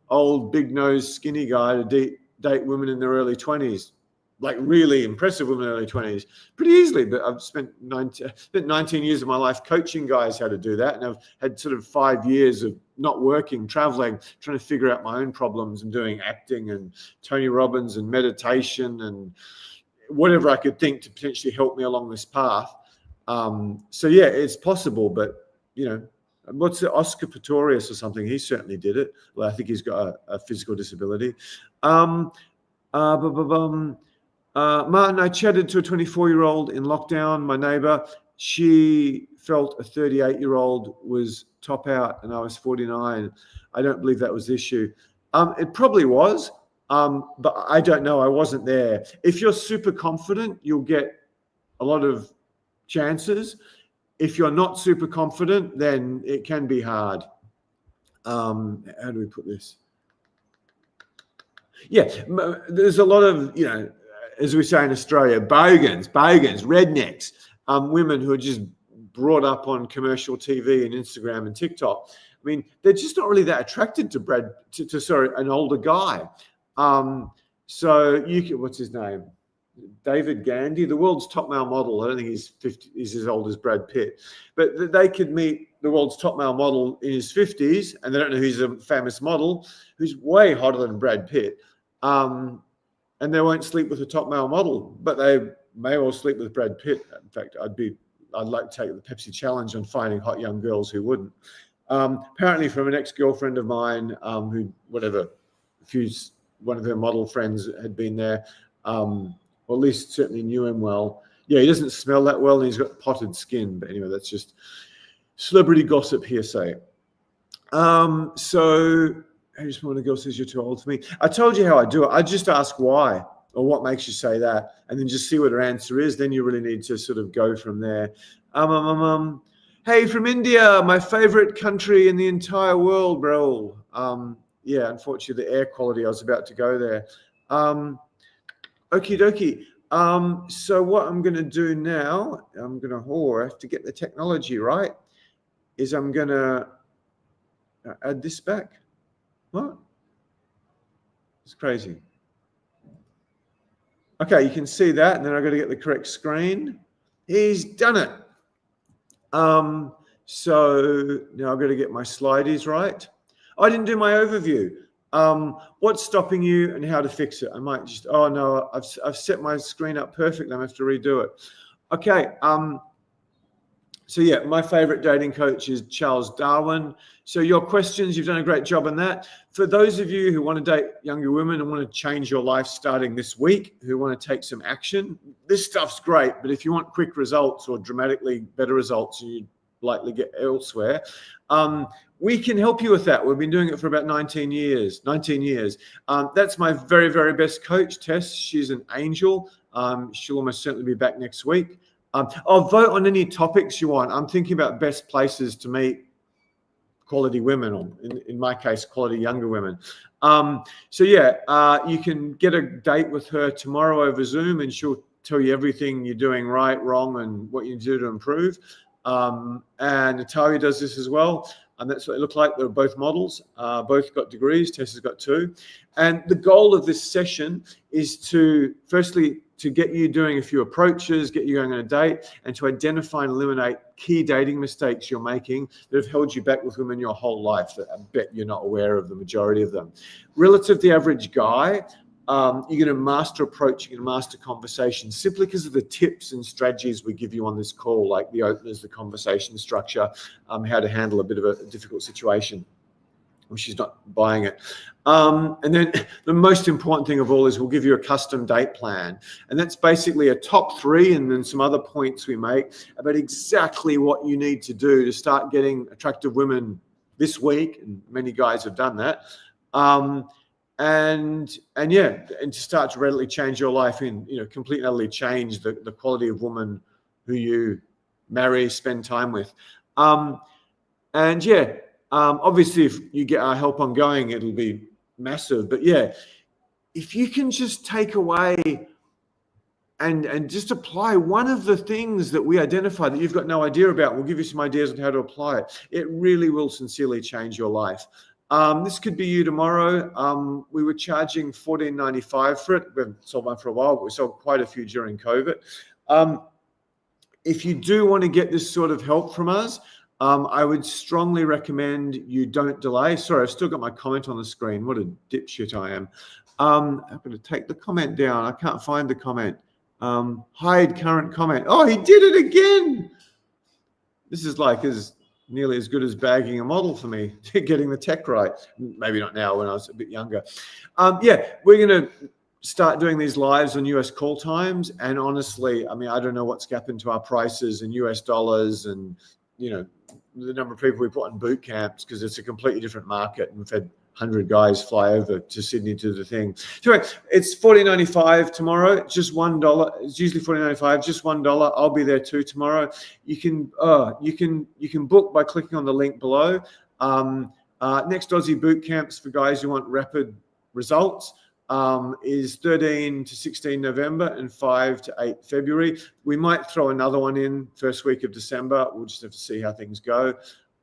old big-nosed skinny guy to date women in their early 20s? Like really impressive women in their early 20s? Pretty easily, but I've spent 19 years of my life coaching guys how to do that, and I've had sort of 5 years of not working, traveling, trying to figure out my own problems and doing acting and Tony Robbins and meditation and whatever I could think to potentially help me along this path. So yeah, it's possible, but you know, what's the Oscar Pistorius or something? He certainly did it. Well, I think he's got a physical disability. Martin, I chatted to a 24-year-old in lockdown, my neighbor. She felt a 38-year-old was top out and I was 49. I don't believe that was the issue. It probably was, but I don't know. I wasn't there. If you're super confident, you'll get a lot of chances. If you're not super confident, then it can be hard. How do we put this? Yeah, there's a lot of, you know, as we say in Australia, bogans, rednecks, women who are just brought up on commercial TV and Instagram and TikTok. I mean, they're just not really that attracted to an older guy. So you can, what's his name? David Gandy, the world's top male model. I don't think he's as old as Brad Pitt, but they could meet the world's top male model in his 50s, and they don't know who's a famous model who's way hotter than Brad Pitt. And they won't sleep with a top male model, but they may well sleep with Brad Pitt. In fact, I'd like to take the Pepsi challenge on finding hot young girls who wouldn't. Apparently from an ex-girlfriend of mine, who, one of her model friends had been there, or at least certainly knew him well. Yeah, he doesn't smell that well and he's got potted skin. But anyway, that's just celebrity gossip hearsay. So I just want a girl says you're too old for me. I told you how I do it. I just ask why or what makes you say that, and then just see what her answer is. Then you really need to sort of go from there. Hey, from India, my favorite country in the entire world, bro. Yeah, unfortunately, the air quality, I was about to go there. Okie dokie. So what I'm going to do now, I have to get the technology right, is I'm going to add this back. What? It's crazy. Okay, you can see that, and then I've got to get the correct screen. He's done it. So now I've got to get my slides right. I didn't do my overview. What's stopping you and how to fix it? I might just, oh no, I've set my screen up perfectly. I have to redo it. Okay. So yeah, my favorite dating coach is Charles Darwin. So your questions, you've done a great job on that. For those of you who want to date younger women and want to change your life starting this week, who want to take some action, this stuff's great. But if you want quick results or dramatically better results, you'd likely get elsewhere. We can help you with that. We've been doing it for about 19 years. That's my very, very best coach, Tess. She's an angel. She'll almost certainly be back next week. I'll vote on any topics you want. I'm thinking about best places to meet quality women, or in my case, quality younger women. So yeah, you can get a date with her tomorrow over Zoom, and she'll tell you everything you're doing right, wrong, and what you do to improve. And Natalia does this as well. And that's what they look like. They're both models, both got degrees. Tess has got 2. And the goal of this session is to firstly to get you doing a few approaches, get you going on a date, and to identify and eliminate key dating mistakes you're making that have held you back with women your whole life. I bet you're not aware of the majority of them. Relative to the average guy, you're going to master approach, you're going to master conversation simply because of the tips and strategies we give you on this call, like the openers, the conversation structure, how to handle a bit of a difficult situation. She's not buying it. And then the most important thing of all is we'll give you a custom date plan. And that's basically a top 3 and then some other points we make about exactly what you need to do to start getting attractive women this week. And many guys have done that. And to start to readily change your life and, completely and utterly change the quality of woman who you marry, spend time with. Obviously, if you get our help ongoing, it'll be massive. But if you can just take away and just apply one of the things that we identify that you've got no idea about, we'll give you some ideas on how to apply it. It really will sincerely change your life. This could be you tomorrow. We were charging $14.95 for it. We haven't sold one for a while, but we sold quite a few during COVID. If you do want to get this sort of help from us, I would strongly recommend you don't delay. Sorry, I've still got my comment on the screen. What a dipshit I am. I'm going to take the comment down. I can't find the comment. Hide current comment. Oh, he did it again. This is like nearly as good as bagging a model for me, getting the tech right. Maybe not now, when I was a bit younger. We're going to start doing these lives on US call times. And honestly, I don't know what's happened to our prices in US dollars and, the number of people we put on boot camps, because it's a completely different market. And we've had 100 guys fly over to Sydney to the thing. So anyway, it's $14.95 tomorrow. It's just $1. It's usually $14.95, just $1. I'll be there too tomorrow. You can book by clicking on the link below. Next Aussie boot camps for guys who want rapid results is 13 to 16 November and 5 to 8 February. We might throw another one in first week of December. We'll just have to see how things go.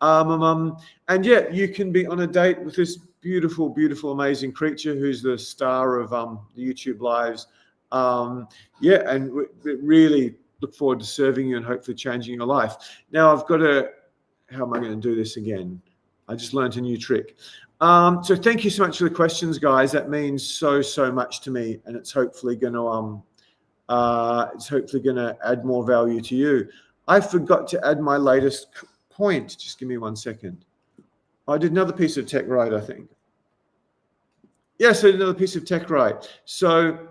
You can be on a date with this beautiful, beautiful, amazing creature who's the star of the YouTube lives. And we really look forward to serving you and hopefully changing your life. Now how am I going to do this again? I just learned a new trick. So thank you so much for the questions, guys. That means so much to me, and it's hopefully going to add more value to you. I forgot to add my latest point. Just give me 1 second. I did another piece of tech right, I think. Yes, I did another piece of tech right. So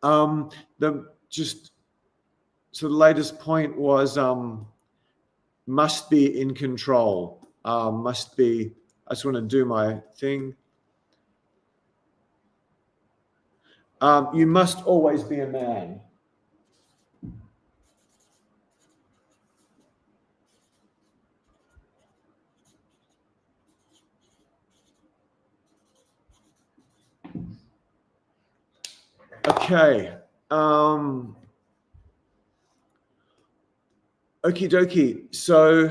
the latest point was must be in control. I just want to do my thing. You must always be a man. Okay. Okie dokie. So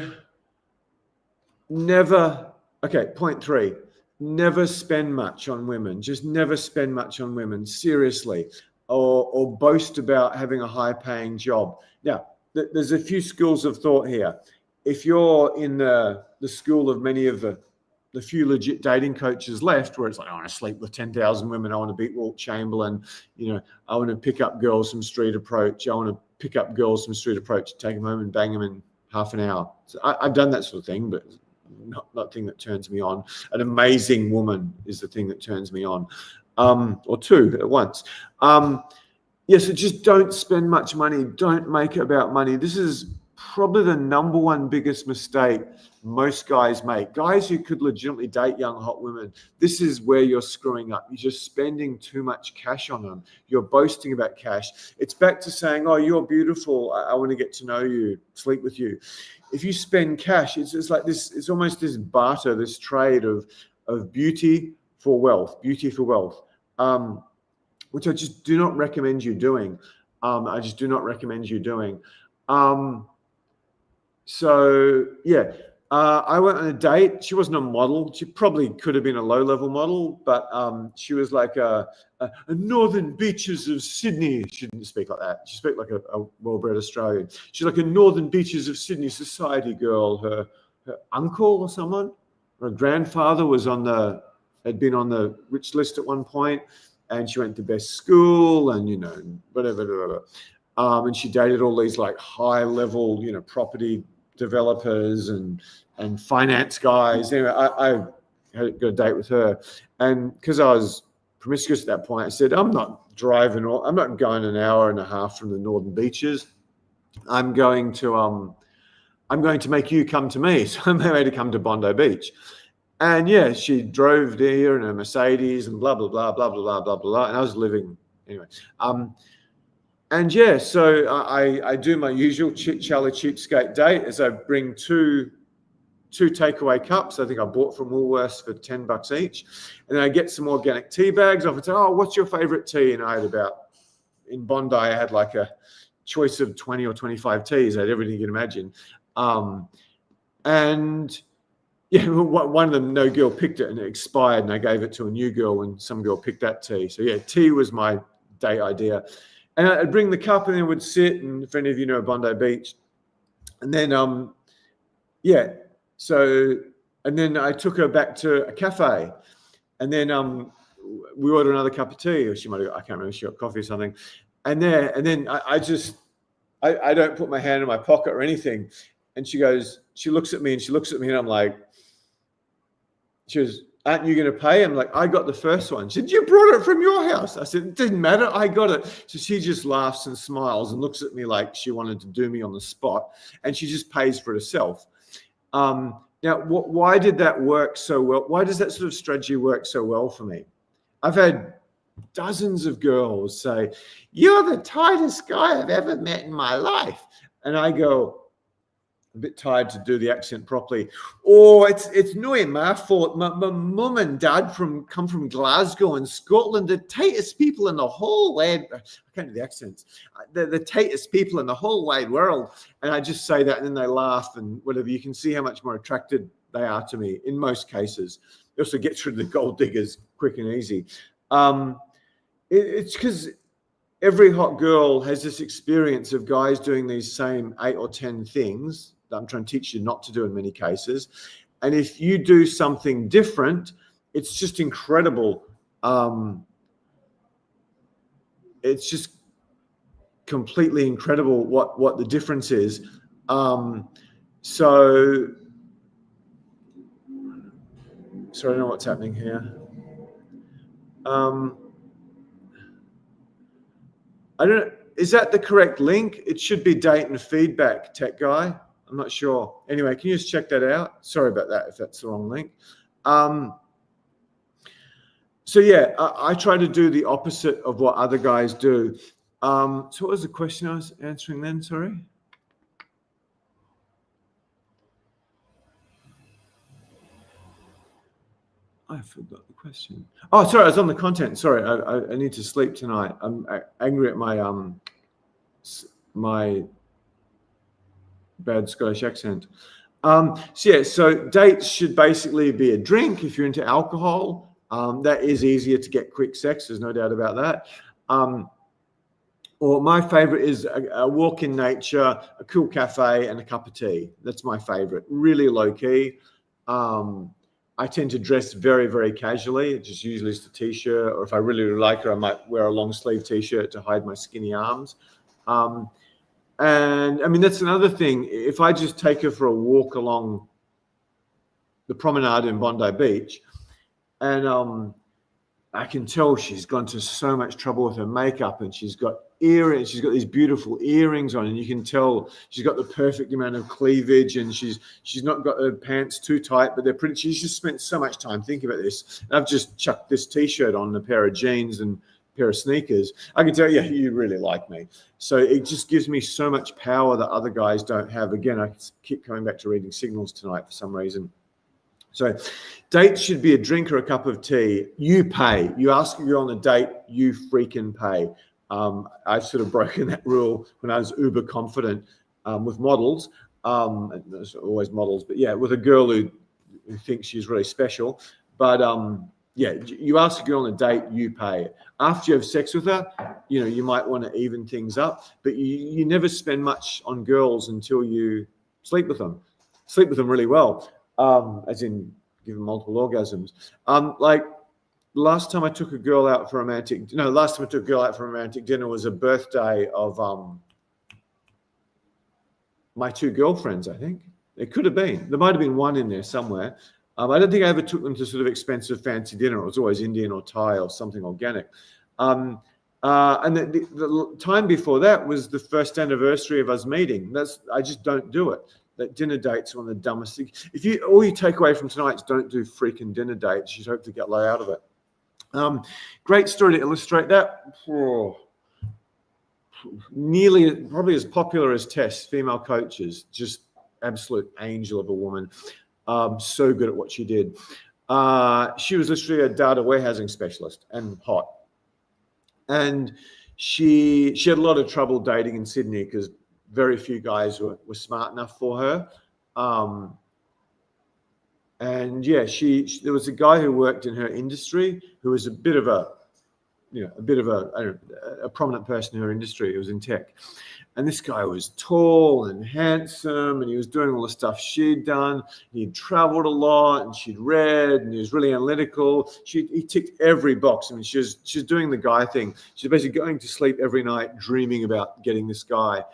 point 3. Never spend much on women. Just never spend much on women, seriously, or boast about having a high-paying job. Now, there's a few schools of thought here. If you're in the school of many of the few legit dating coaches left, where it's like, I want to sleep with 10,000 women, I want to beat Walt Chamberlain, I want to pick up girls from street approach, take them home and bang them in half an hour. So I've done that sort of thing, but not the thing that turns me on. An amazing woman is the thing that turns me on, or two at once. So just don't spend much money. Don't make it about money. This is probably the number one biggest mistake most guys make. Guys who could legitimately date young, hot women, this is where you're screwing up. You're just spending too much cash on them. You're boasting about cash. It's back to saying, oh, you're beautiful. I want to get to know you, sleep with you. If you spend cash, it's like this, it's almost this barter, this trade of beauty for wealth, which I just do not recommend you doing. I went on a date. She wasn't a model. She probably could have been a low-level model, but she was like a Northern Beaches of Sydney. She didn't speak like that. She spoke like a well-bred Australian. She's like a Northern Beaches of Sydney society girl. Her uncle or someone, her grandfather had been on the rich list at one point, and she went to best school, and whatever. And she dated all these like high-level, property developers and finance guys. Anyway, I got a date with her, and because I was promiscuous at that point, I said, I'm not going an hour and a half from the Northern Beaches. I'm going to make you come to me. So I made her come to Bondi Beach. And yeah, she drove there in a Mercedes and blah, blah, blah, blah, blah, blah, blah, blah. And I was living anyway. And yeah, so I do my usual Charlie cheapskate date as I bring two takeaway cups. I think I bought from Woolworths for $10 each. And then I get some organic tea bags off and say, oh, what's your favorite tea? And I had in Bondi, I had like a choice of 20 or 25 teas. I had everything you can imagine. And yeah, one of them, no girl picked it and it expired, and I gave it to a new girl and some girl picked that tea. So yeah, tea was my date idea. And I'd bring the cup and then would sit, and if any of you know Bondi Beach. And then, and then I took her back to a cafe, and then we ordered another cup of tea, or I can't remember, she got coffee or something. And then I don't put my hand in my pocket or anything. And she looks at me and I'm like, she goes, aren't you going to pay? I'm like, I got the first one. She said, you brought it from your house. I said, it didn't matter. I got it. So she just laughs and smiles and looks at me like she wanted to do me on the spot, and she just pays for it herself. Now, why did that work so well? Why does that sort of strategy work so well for me? I've had dozens of girls say, you're the tightest guy I've ever met in my life. And I go, a bit tired to do the accent properly. Oh, it's no my fault. My mum and dad come from Glasgow in Scotland, the tightest people in the whole wide. I can't do the accents. The tightest people in the whole wide world. And I just say that, and then they laugh and whatever. You can see how much more attracted they are to me in most cases. It also gets rid of the gold diggers quick and easy. It's because every hot girl has this experience of guys doing these same 8 or 10 things that I'm trying to teach you not to do in many cases. And if you do something different, it's just incredible. It's just completely incredible what the difference is. So, sorry, I don't know what's happening here. I don't know. Is that the correct link? It should be date and feedback, tech guy. I'm not sure. Anyway, can you just check that out? Sorry about that if that's the wrong link. So yeah, I try to do the opposite of what other guys do. So what was the question I was answering then? Sorry. I forgot the question. Oh, sorry, I was on the content. Sorry, I need to sleep tonight. I'm angry at my my bad Scottish accent. So dates should basically be a drink if you're into alcohol. That is easier to get quick sex. There's no doubt about that. Or my favorite is a walk in nature, a cool cafe, and a cup of tea. That's my favorite. Really low key. I tend to dress very, very casually. Just usually just a t-shirt, or if I really like her, I might wear a long sleeve t-shirt to hide my skinny arms. And I mean, that's another thing. If I just take her for a walk along the promenade in Bondi Beach, and I can tell she's gone to so much trouble with her makeup, and she's got earrings. She's got these beautiful earrings on, and you can tell she's got the perfect amount of cleavage, and she's not got her pants too tight, but they're pretty. She's just spent so much time thinking about this. And I've just chucked this t-shirt on, a pair of jeans and a pair of sneakers. I can tell, yeah, you really like me. So it just gives me so much power that other guys don't have. Again, I keep coming back to reading signals tonight for some reason. So dates should be a drink or a cup of tea. You pay. You ask if you're on a date, you freaking pay. I've sort of broken that rule when I was uber confident with models. There's always models, but yeah, with a girl who thinks she's really special. But yeah, you ask a girl on a date, you pay. After you have sex with her, you might want to even things up, but you never spend much on girls until you sleep with them really well, as in give them multiple orgasms. Like last time I took a girl out for last time I took a girl out for a romantic dinner was a birthday of my two girlfriends, I think. It could have been. There might have been one in there somewhere. I don't think I ever took them to sort of expensive fancy dinner. It was always Indian or Thai or something organic. And the time before that was the first anniversary of us meeting. I just don't do it. That dinner dates are one of the dumbest things. All you take away from tonight is don't do freaking dinner dates. You hope to get low out of it. Great story to illustrate that. Nearly probably as popular as Tess, female coaches, just absolute angel of a woman. So good at what she did. She was literally a data warehousing specialist and hot. And she had a lot of trouble dating in Sydney because very few guys were smart enough for her. And yeah, there was a guy who worked in her industry who was a bit of a prominent person in her industry. It was in tech. And this guy was tall and handsome, and he was doing all the stuff she'd done. He'd traveled a lot, and she'd read, and he was really analytical. He ticked every box. I mean, she was doing the guy thing. She's basically going to sleep every night dreaming about getting this guy.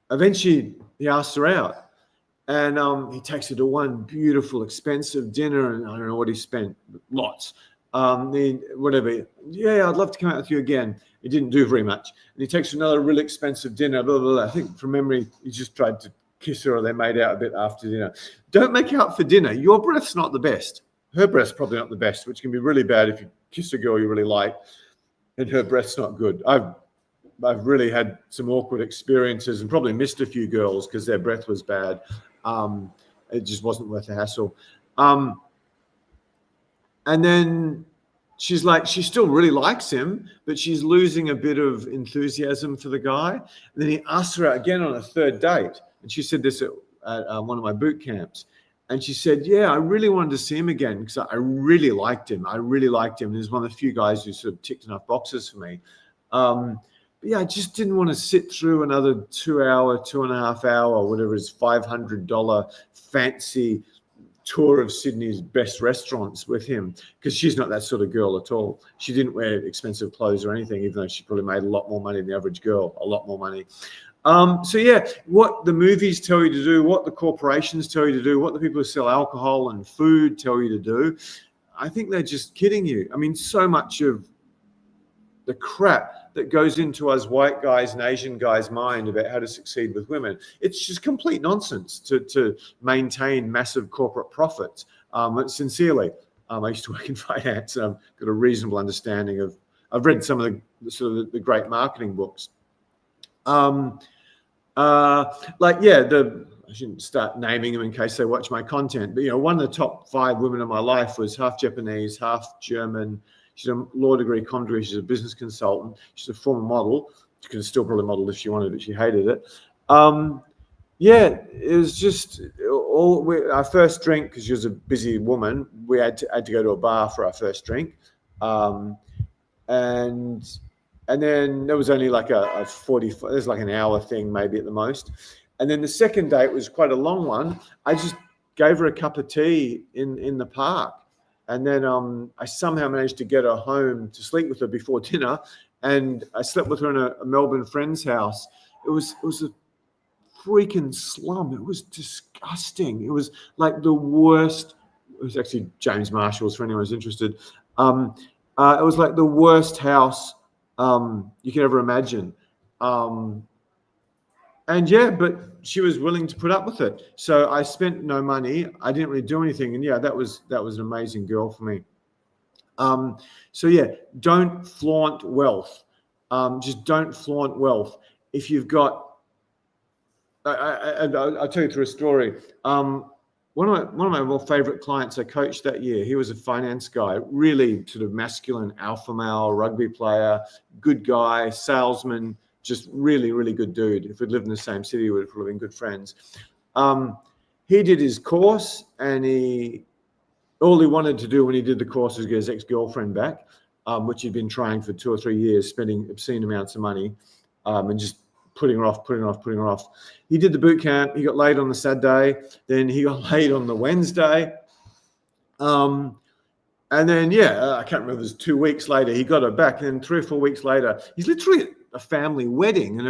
Eventually he asked her out, and he takes her to one beautiful, expensive dinner, and I don't know what he spent, lots. Whatever. Yeah, I'd love to come out with you again. He didn't do very much. And he takes another really expensive dinner, blah, blah, blah. I think from memory, he just tried to kiss her or they made out a bit after dinner. Don't make out for dinner. Your breath's not the best. Her breath's probably not the best, which can be really bad if you kiss a girl you really like and her breath's not good. I've really had some awkward experiences and probably missed a few girls because their breath was bad. It just wasn't worth the hassle. And then she's like, she still really likes him, but she's losing a bit of enthusiasm for the guy. And then he asked her out again on a third date. And she said this at one of my boot camps. And she said, yeah, I really wanted to see him again because I really liked him. And he's one of the few guys who sort of ticked enough boxes for me. But yeah, I just didn't want to sit through another 2.5 hour, whatever it is, $500 fancy tour of Sydney's best restaurants with him, because she's not that sort of girl at all. She didn't wear expensive clothes or anything, even though she probably made a lot more money than the average girl, a lot more money. So yeah, what the movies tell you to do, what the corporations tell you to do, what the people who sell alcohol and food tell you to do, I think they're just kidding you. I mean, so much of the crap that goes into us white guys and Asian guys' mind about how to succeed with women, it's just complete nonsense to maintain massive corporate profits. Sincerely, I used to work in finance, and I've got a reasonable understanding of. I've read some of the great marketing books. I shouldn't start naming them in case they watch my content, but one of the top 5 women in my life was half Japanese, half German. She's a law degree, com degree. She's a business consultant. She's a former model. She could have still probably modeled if she wanted, but she hated it. Yeah, it was just our first drink, because she was a busy woman. We had to go to a bar for our first drink, and then there was only like a 40. There's like an hour thing, maybe at the most. And then the second date was quite a long one. I just gave her a cup of tea in the park. And then I somehow managed to get her home to sleep with her before dinner. And I slept with her in a Melbourne friend's house. It was a freaking slum. It was disgusting. It was like the worst. It was actually James Marshall's, for anyone who's interested. It was like the worst house you could ever imagine. And yeah, but she was willing to put up with it. So I spent no money. I didn't really do anything. And yeah, that was an amazing girl for me. So yeah, don't flaunt wealth. Just don't flaunt wealth. If you've got, I'll tell you through a story. One of my more favorite clients I coached that year, he was a finance guy, really sort of masculine alpha male, rugby player, good guy, salesman, just really, really good dude. If we'd lived in the same city, we'd probably been good friends. He did his course, and all he wanted to do when he did the course was get his ex-girlfriend back, which he'd been trying for 2 or 3 years, spending obscene amounts of money, and just putting her off. He did the boot camp. He got laid on the Saturday. Then he got laid on the Wednesday. And then, I can't remember, it was 2 weeks later, he got her back. And then 3 or 4 weeks later, he's literally at a family wedding, and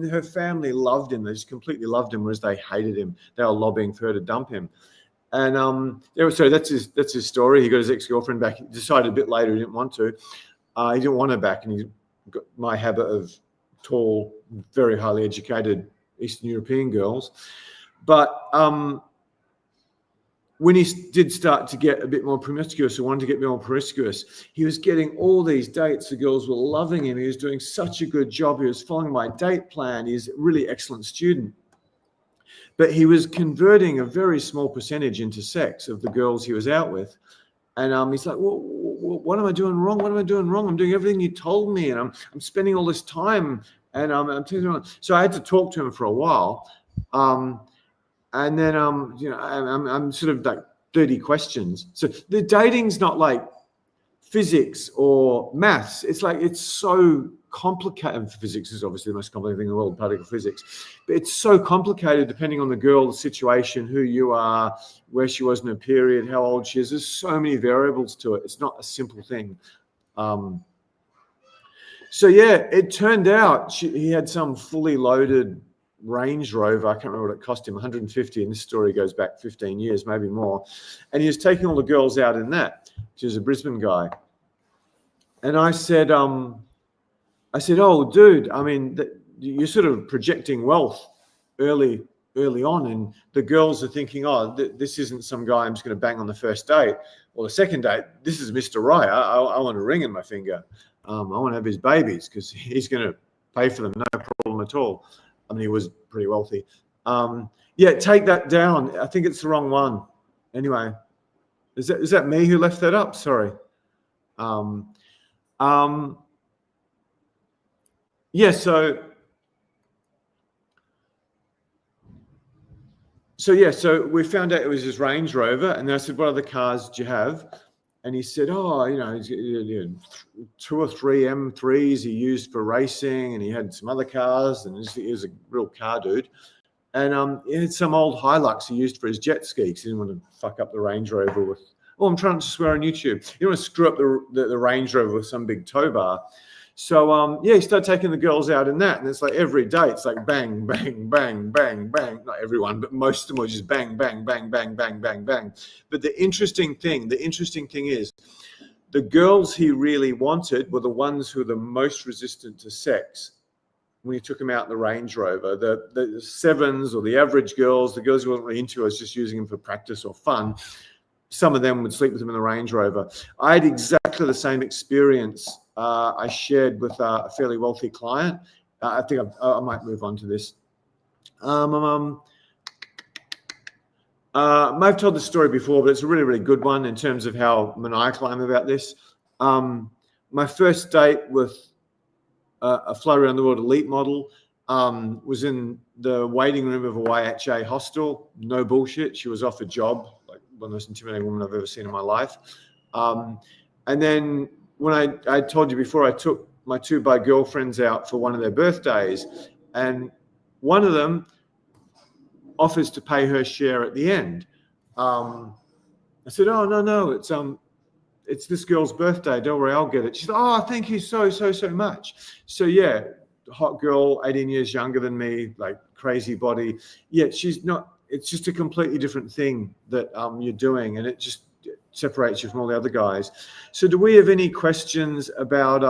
her family loved him. They just completely loved him, whereas they hated him. They were lobbying for her to dump him. And so that's his story. He got his ex-girlfriend back. He decided a bit later he didn't want to. He didn't want her back, and he got my habit of tall, very highly educated Eastern European girls. But when he did start to get a bit more promiscuous, or wanted to get more promiscuous, he was getting all these dates. The girls were loving him. He was doing such a good job. He was following my date plan. He's a really excellent student. But he was converting a very small percentage into sex of the girls he was out with. And he's like, well, what am I doing wrong? What am I doing wrong? I'm doing everything you told me, and I'm spending all this time, and I'm taking. So I had to talk to him for a while. And then, I'm sort of like 30 questions. So the dating's not like physics or maths. It's so complicated. Physics is obviously the most complicated thing in the world, particle physics. But it's so complicated depending on the girl, the situation, who you are, where she was in her period, how old she is. There's so many variables to it. It's not a simple thing. It turned out he had some fully loaded Range Rover. I can't remember what it cost him, 150, and this story goes back 15 years, maybe more. And he was taking all the girls out in that, which is a Brisbane guy. And I said, oh, dude, I mean, you're sort of projecting wealth early on, and the girls are thinking, oh, this isn't some guy I'm just going to bang on the first date or the second date. This is Mr. Right. I want a ring in my finger. I want to have his babies because he's going to pay for them, no problem at all. I mean, he was pretty wealthy. Take that down. I think it's the wrong one. Anyway, is that me who left that up? Sorry. So we found out it was his Range Rover, and then I said, what other cars do you have? And he said, 2 or 3 M3s he used for racing, and he had some other cars, and he was a real car dude. And he had some old Hilux he used for his jet ski, because he didn't want to fuck up the Range Rover with, I'm trying to swear on YouTube. You don't want to screw up the Range Rover with some big tow bar. So, he started taking the girls out in that, and it's like every day, it's like bang, bang, bang, bang, bang. Not everyone, but most of them were just bang, bang, bang, bang, bang, bang, bang. But the interesting thing is the girls he really wanted were the ones who were the most resistant to sex when he took them out in the Range Rover. The sevens, or the average girls, the girls who weren't really into us, just using them for practice or fun, some of them would sleep with him in the Range Rover. I had exactly the same experience I shared with a fairly wealthy client. I think I might move on to this. I've told this story before, but it's a really, really good one in terms of how maniacal I am about this. My first date with a Fly Around the World elite model was in the waiting room of a YHA hostel. No bullshit. She was off a job, like one of the most intimidating women I've ever seen in my life. And then when I told you before, I took my 2 bi girlfriends out for one of their birthdays, and one of them offers to pay her share at the end. I said, oh, no, it's this girl's birthday. Don't worry, I'll get it. She said, oh, thank you so much. So hot girl, 18 years younger than me, like crazy body. She's not, it's just a completely different thing that you're doing, and it just separates you from all the other guys. So do we have any questions about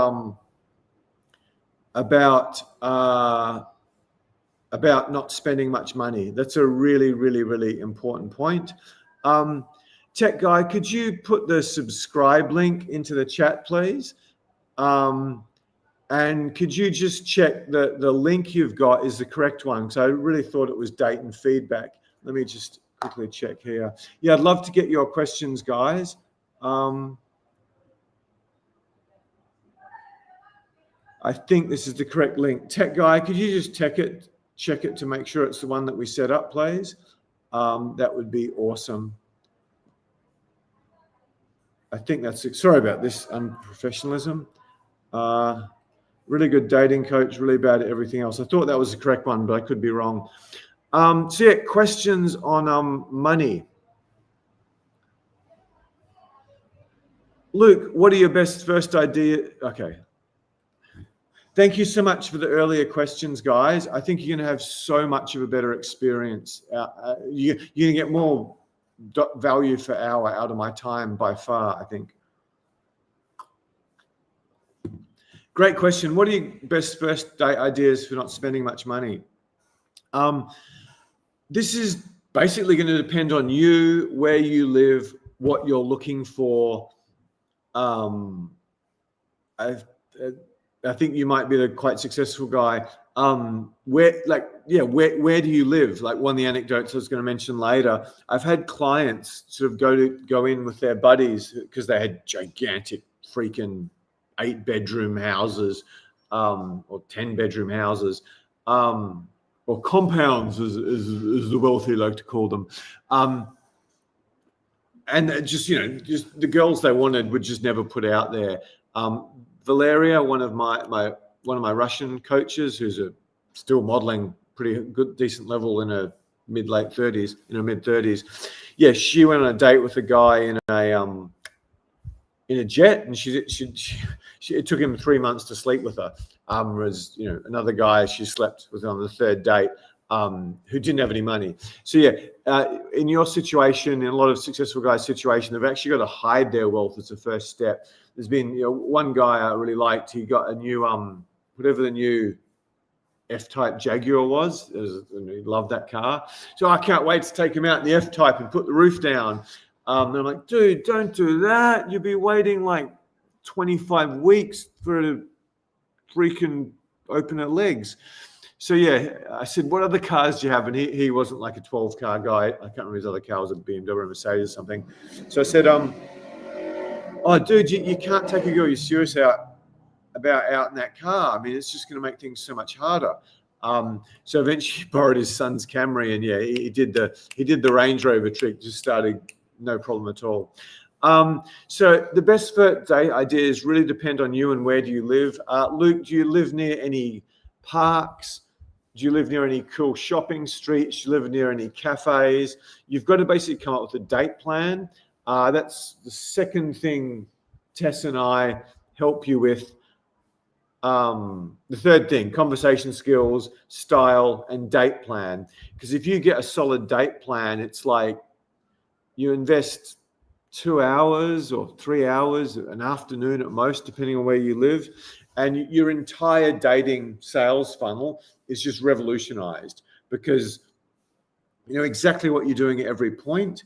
not spending much money? That's a really, really, really important point. Tech guy, could you put the subscribe link into the chat, please? And could you just check that the link you've got is the correct one? Because I really thought it was date and feedback. Let me just quickly check here. I'd love to get your questions, guys. I think this is the correct link. Tech guy, could you just check it to make sure it's the one that we set up, please? That would be awesome. I think that's it. Sorry about this unprofessionalism. Really good dating coach, really bad at everything else. I thought that was the correct one, but I could be wrong. So yeah, questions on money. Luke, what are your best first idea? Okay. Thank you so much for the earlier questions, guys. I think you're going to have so much of a better experience. You're going to get more value for hour out of my time by far, I think. Great question. What are your best first date ideas for not spending much money? This is basically going to depend on you, where you live, what you're looking for. I think you might be the quite successful guy. Where do you live? Like one of the anecdotes I was going to mention later, I've had clients sort of go in with their buddies because they had gigantic freaking 8-bedroom houses, or 10-bedroom houses, or compounds, as the wealthy like to call them. And just the girls they wanted would just never put out there. Valeria, one of my Russian coaches, who's still modeling pretty good, decent level in her mid 30s. Yeah, she went on a date with a guy in a jet, and it took him 3 months to sleep with her. Whereas another guy she slept with on the third date, who didn't have any money. So yeah, in your situation, in a lot of successful guys' situation, they've actually got to hide their wealth as a first step. There's been one guy I really liked. He got a new whatever the new F-Type Jaguar was. And he loved that car. So I can't wait to take him out in the F-Type and put the roof down. And I'm like, dude, don't do that. You'll be waiting like 25 weeks for it to freaking open her legs. So yeah, I said, what other cars do you have? And he wasn't like a 12-car guy. I can't remember his other car. It was a BMW or a Mercedes or something. So I said, oh, dude, you can't take a girl you're serious out in that car. I mean, it's just going to make things so much harder. So eventually he borrowed his son's Camry, and yeah, he did the Range Rover trick. Just started, no problem at all. So the best first date ideas really depend on you and where do you live. Luke, do you live near any parks? Do you live near any cool shopping streets? Do you live near any cafes? You've got to basically come up with a date plan. That's the second thing Tess and I help you with. The third thing, conversation skills, style, and date plan. Because if you get a solid date plan, it's like you invest 2 hours or 3 hours, an afternoon at most, depending on where you live, and your entire dating sales funnel is just revolutionized because you know exactly what you're doing at every point.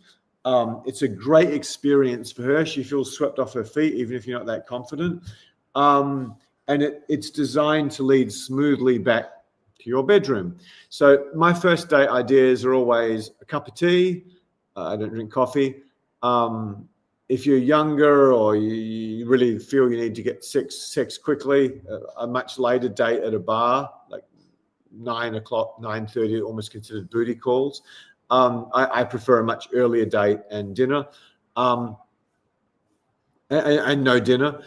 It's a great experience for her. She feels swept off her feet, even if you're not that confident. And it's designed to lead smoothly back to your bedroom. So my first date ideas are always a cup of tea. I don't drink coffee. If you're younger or you really feel you need to get sex quickly, a much later date at a bar, like 9 o'clock, 9:30, almost considered booty calls. I prefer a much earlier date and dinner, and no dinner.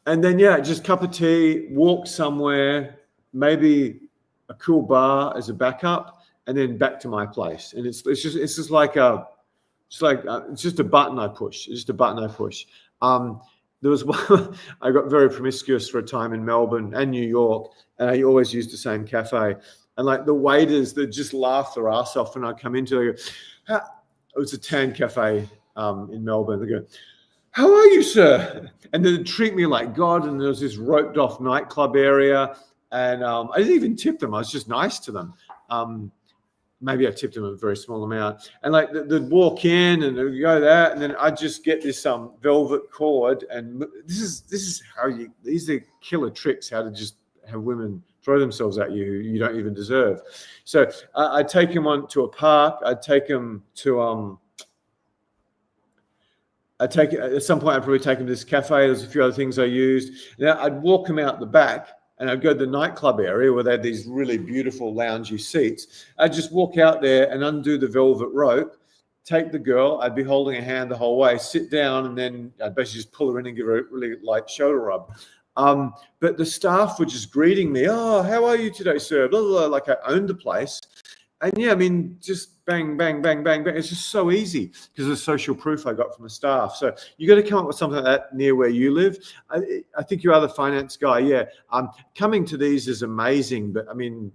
And then, yeah, just cup of tea, walk somewhere, maybe a cool bar as a backup, and then back to my place. And it's just a button I push. It's just a button I push. There was one, I got very promiscuous for a time in Melbourne and New York, and I always used the same cafe. And like the waiters, they just laugh their ass off when I come into it. They go, it was a tan cafe in Melbourne. They go, "How are you, sir?" And they'd treat me like God. And there was this roped off nightclub area. And I didn't even tip them. I was just nice to them. Maybe I tipped them a very small amount. And like they'd walk in and they'd go that. And then I'd just get this velvet cord. And these are killer tricks, how to just have women throw themselves at you who you don't even deserve. So I'd take them on to a park. I'd take them to at some point I'd probably take them to this cafe. There's a few other things I used. Now I'd walk them out the back and I'd go to the nightclub area where they had these really beautiful loungy seats. I'd just walk out there and undo the velvet rope, take the girl, I'd be holding her hand the whole way, sit down, and then I'd basically just pull her in and give her a really light shoulder rub. But the staff were just greeting me. Oh, how are you today, sir? Blah, blah, blah, like I owned the place. And yeah, I mean, just bang, bang, bang, bang, bang. It's just so easy because of the social proof I got from the staff. So you got to come up with something like that near where you live. I think you are the finance guy. Yeah. Coming to these is amazing. But I mean,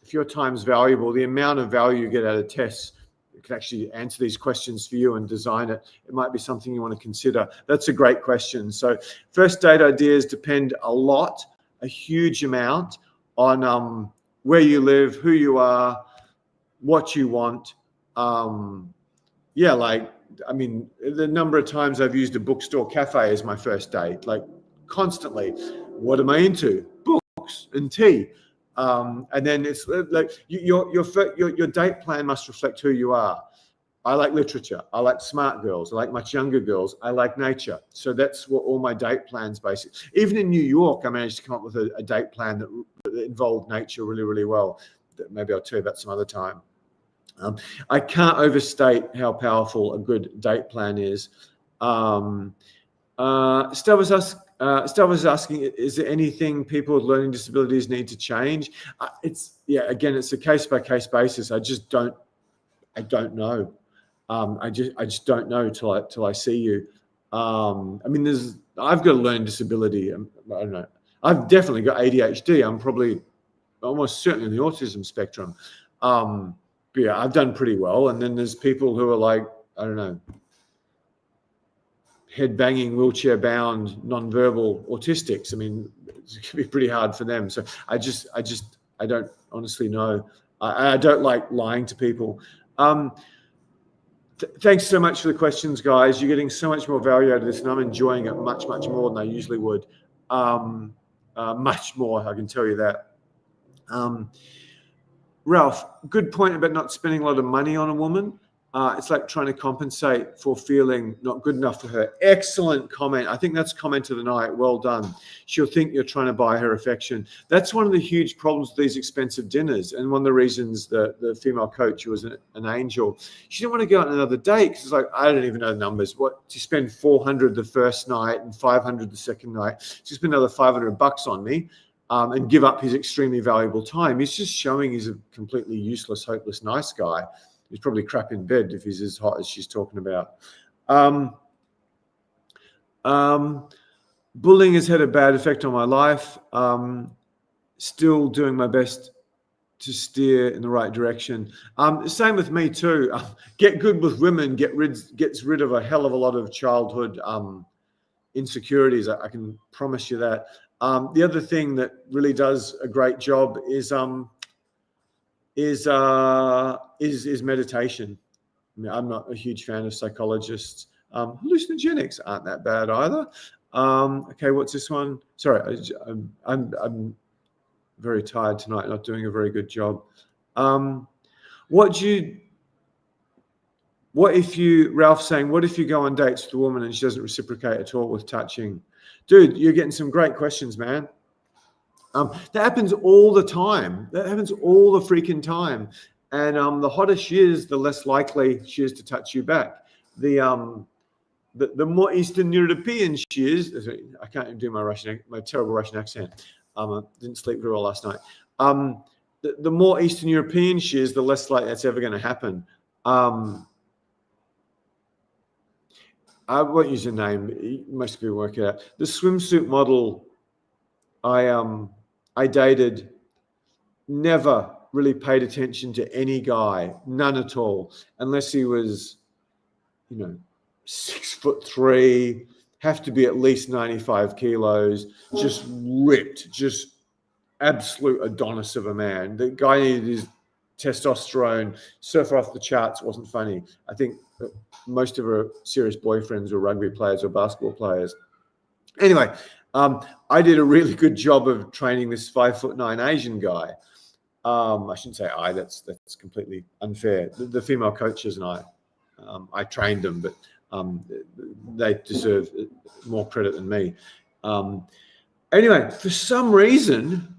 if your time's valuable, the amount of value you get out of tests, you can actually answer these questions for you and design it. It might be something you want to consider. That's a great question. So first date ideas depend a huge amount on where you live, who you are, what you want. Yeah, like, I mean, the number of times I've used a bookstore cafe as my first date, like constantly. What am I into? Books and tea. And then it's like your date plan must reflect who you are. I like literature. I like smart girls. I like much younger girls. I like nature. So that's what all my date plans basically. Even in New York, I managed to come up with a date plan that involved nature really, really well. That maybe I'll tell you about some other time. I can't overstate how powerful a good date plan is. Stella was asking, is there anything people with learning disabilities need to change? It's a case-by-case basis. I don't know. I just don't know till I see you. I mean, I've got a learning disability. I don't know. I've definitely got ADHD. I'm probably almost certainly on the autism spectrum. But yeah, I've done pretty well. And then there's people who are like, I don't know, head banging, wheelchair bound, non-verbal autistics. I mean, it can be pretty hard for them. So I don't honestly know. I don't like lying to people. Thanks so much for the questions, guys. You're getting so much more value out of this, and I'm enjoying it much, much more than I usually would. Much more, I can tell you that. Ralph, good point about not spending a lot of money on a woman. It's like trying to compensate for feeling not good enough for her. Excellent comment. I think that's comment of the night. Well done. She'll think you're trying to buy her affection. That's one of the huge problems with these expensive dinners. And one of the reasons the female coach, who was an angel, she didn't want to go on another date because it's like, I don't even know the numbers. What, to spend $400 the first night and $500 the second night. She spent another $500 on me. And give up his extremely valuable time. He's just showing he's a completely useless, hopeless, nice guy. He's probably crap in bed if he's as hot as she's talking about. Bullying has had a bad effect on my life. Still doing my best to steer in the right direction. Same with me too. Get good with women gets rid of a hell of a lot of childhood insecurities. I can promise you that. The other thing that really does a great job is meditation. I mean, I'm not a huge fan of psychologists. Hallucinogenics aren't that bad either. Okay, what's this one? Sorry, I'm very tired tonight, not doing a very good job. Ralph's saying, what if you go on dates with a woman and she doesn't reciprocate at all with touching? Dude, you're getting some great questions, man. That happens all the time. That happens all the freaking time. And the hotter she is, the less likely she is to touch you back. The more Eastern European she is, I can't even do my terrible Russian accent. I didn't sleep very well last night. The more Eastern European she is, the less likely that's ever going to happen. I won't use a name. Most people work it out. The swimsuit model I dated never really paid attention to any guy, none at all, unless he was, 6'3", have to be at least 95 kilos, just ripped, just absolute Adonis of a man. The guy needed his testosterone, surfer off the charts. Wasn't funny. I think most of her serious boyfriends were rugby players or basketball players. Anyway, I did a really good job of training this 5'9" Asian guy. I shouldn't say that's completely unfair. The female coaches and I trained them, but they deserve more credit than me. Anyway, for some reason,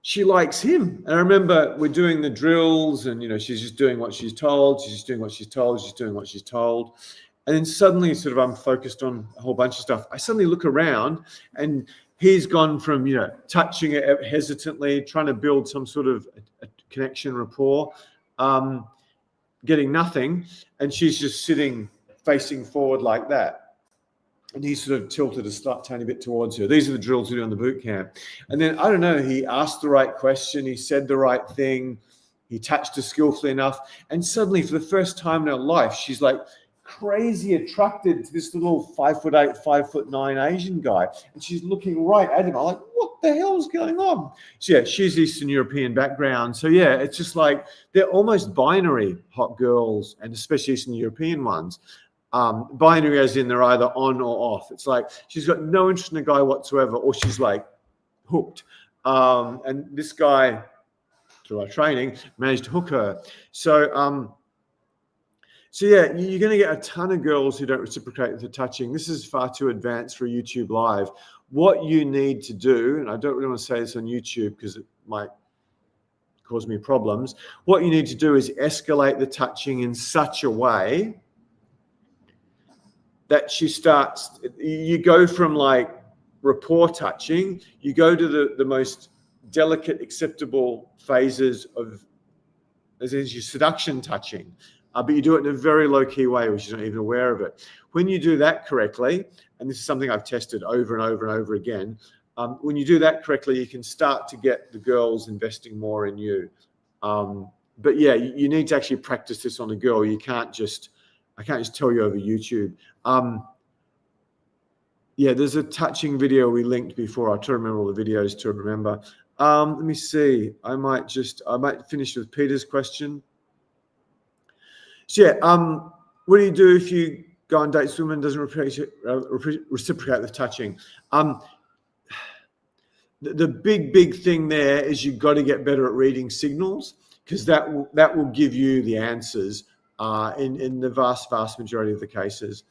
she likes him. And I remember we're doing the drills and, she's just doing what she's told. She's just doing what she's told. She's doing what she's told. And then suddenly sort of I'm focused on a whole bunch of stuff. I suddenly look around and he's gone from, touching it hesitantly, trying to build some sort of a connection, rapport, getting nothing. And she's just sitting facing forward like that. And he sort of tilted a tiny bit towards her. These are the drills we do on the boot camp. And then, I don't know, he asked the right question. He said the right thing. He touched her skillfully enough. And suddenly, for the first time in her life, she's like crazy attracted to this little 5'8", 5'9" Asian guy. And she's looking right at him. I'm like, what the hell's going on? So yeah, she's Eastern European background. So yeah, it's just like they're almost binary hot girls, and especially Eastern European ones. Binary as in they're either on or off. It's like she's got no interest in a guy whatsoever, or she's like hooked. And this guy, through our training, managed to hook her. So yeah, you're going to get a ton of girls who don't reciprocate with the touching. This is far too advanced for a YouTube live. What you need to do, and I don't really want to say this on YouTube because it might cause me problems. What you need to do is escalate the touching in such a way that she starts, you go from like rapport touching, you go to the most delicate, acceptable phases of, as in your seduction touching, but you do it in a very low-key way where she's not even aware of it. When you do that correctly, and this is something I've tested over and over and over again, when you do that correctly, you can start to get the girls investing more in you. But yeah, you need to actually practice this on a girl. I can't just tell you over YouTube. Yeah, there's a touching video we linked before. I'll try to remember all the videos to remember. Let me see. I might finish with Peter's question. So yeah, what do you do if you go on dates with a woman doesn't reciprocate the touching? The big thing there is you've got to get better at reading signals, because that will give you the answers in the vast majority of the cases.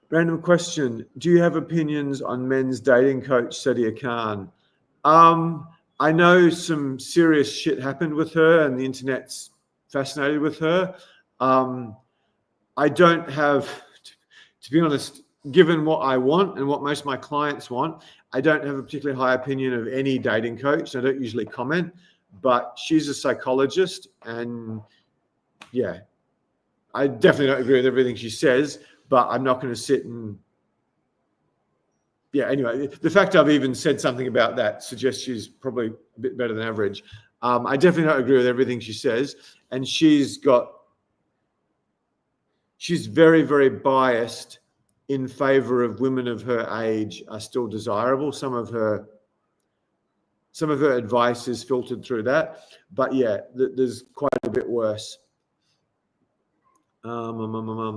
Random question. Do you have opinions on men's dating coach, Sadia Khan? I know some serious shit happened with her and the internet's fascinated with her. I don't have, to be honest, given what I want and what most of my clients want, I don't have a particularly high opinion of any dating coach. I don't usually comment, but she's a psychologist, and yeah, I definitely don't agree with everything she says, but I'm not going to sit and, yeah, anyway, the fact I've even said something about that suggests she's probably a bit better than average. I definitely don't agree with everything she says, and she's very, very biased in favor of women of her age are still desirable. Some of her advice is filtered through that, but yeah, there's quite a bit worse. I'll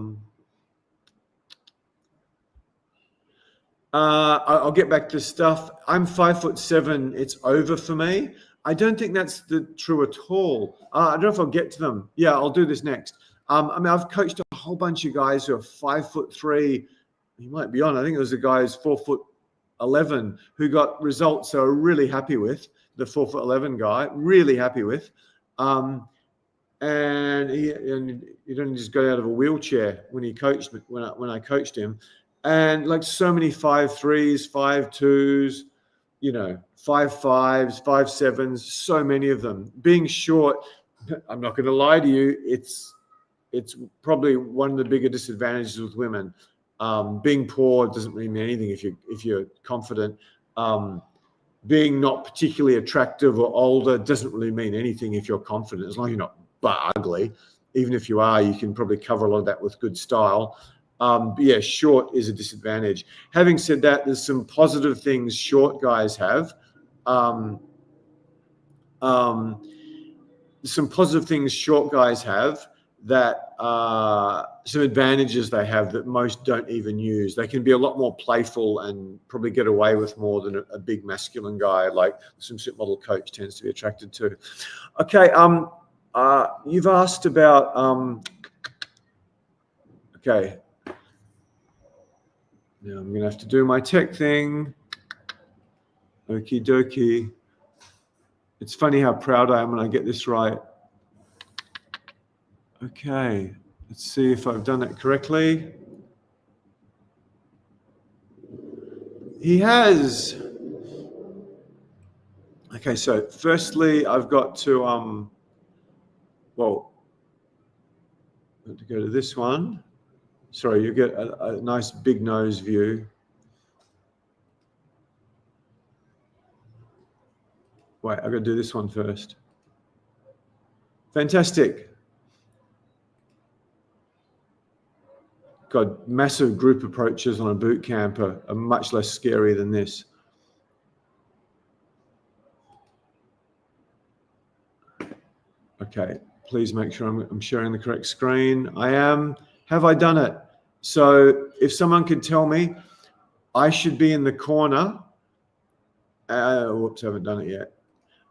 get back to stuff. I'm 5'7". It's over for me. I don't think that's true at all. I don't know if I'll get to them. Yeah, I'll do this next. I've coached a whole bunch of guys who are 5'3". He might be on. I think it was a guy who's 4'11" who got results they were really happy with. The 4'11" guy, really happy with. And he didn't just go out of a wheelchair when he coached me, when I coached him. And like so many 5'3s, 5'2s, 5'5s, 5'7s, so many of them. Being short, I'm not going to lie to you, it's probably one of the bigger disadvantages with women. Being poor doesn't really mean anything if you're confident. Being not particularly attractive or older doesn't really mean anything if you're confident, as long as you're not ugly. Even if you are, you can probably cover a lot of that with good style. But yeah, short is a disadvantage. Having said that, there's some positive things short guys have. Some positive things short guys have that some advantages they have that most don't even use. They can be a lot more playful and probably get away with more than a big masculine guy like some supermodel coach tends to be attracted to. Okay, you've asked about okay. Now I'm going to have to do my tech thing. Okie dokie. It's funny how proud I am when I get this right. Okay, let's see if I've done it correctly. He has. Okay, so firstly, I've got to, well, I have to go to this one. Sorry, you get a nice big nose view. Wait, I've got to do this one first. Fantastic. God, massive group approaches on a boot camp are much less scary than this. Okay, please make sure I'm sharing the correct screen. I am. Have I done it? So if someone could tell me, I should be in the corner. Whoops, I haven't done it yet.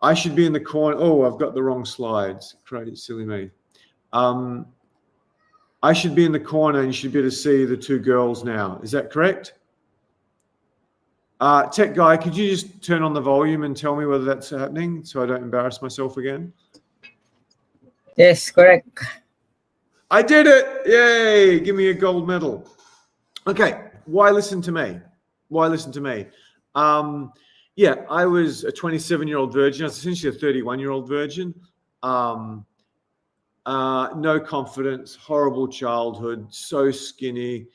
I should be in the corner. Oh, I've got the wrong slides. Crazy, silly me. I should be in the corner and you should be able to see the two girls now. Is that correct? Tech guy, could you just turn on the volume and tell me whether that's happening so I don't embarrass myself again? Yes, correct. I did it. Yay. Give me a gold medal. Okay. Why listen to me? Why listen to me? Yeah, I was a 27-year-old virgin. I was essentially a 31-year-old virgin. No confidence, horrible childhood, so skinny,